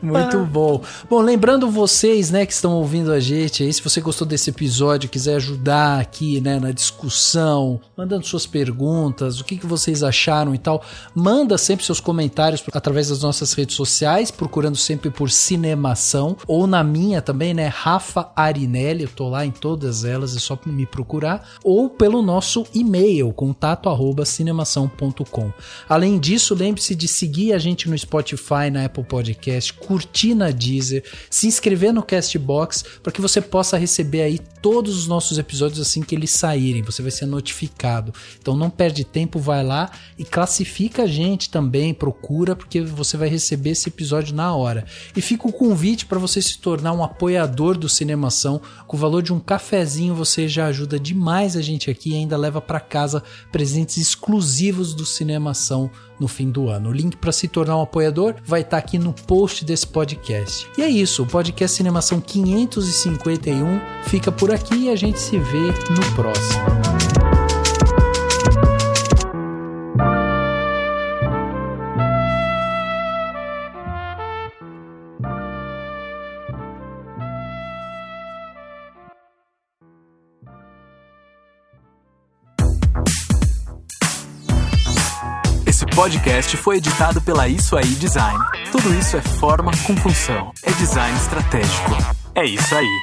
Muito bom. Bom, lembrando vocês, né, que estão ouvindo a gente aí, se você gostou desse episódio, quiser ajudar aqui, né, na discussão, mandando suas perguntas, o que vocês acharam e tal, manda sempre seus comentários através das nossas redes sociais, procurando sempre por Cinemação, ou na minha também, né, Rafa Arinelli, eu tô lá em todas elas, é só me procurar, ou pelo nosso e-mail, contato@cinemação.com. Além disso, lembre-se de seguir a gente no Spotify, na Apple Podcast, curtir na Deezer, se inscrever no Castbox para que você possa receber aí todos os nossos episódios assim que eles saírem, você vai ser notificado. Então não perde tempo, vai lá e classifica a gente também, procura, porque você vai receber esse episódio na hora. E fica o convite para você se tornar um apoiador do Cinemação. Com o valor de um cafezinho você já ajuda demais a gente aqui e ainda leva para casa presentes exclusivos do Cinemação no fim do ano. O link para se tornar um apoiador vai estar aqui no post desse podcast. E é isso, o podcast Cinemação 551 fica por aqui e a gente se vê no próximo. Esse podcast foi editado pela Isso Aí Design. Tudo isso é forma com função. É design estratégico. É isso aí.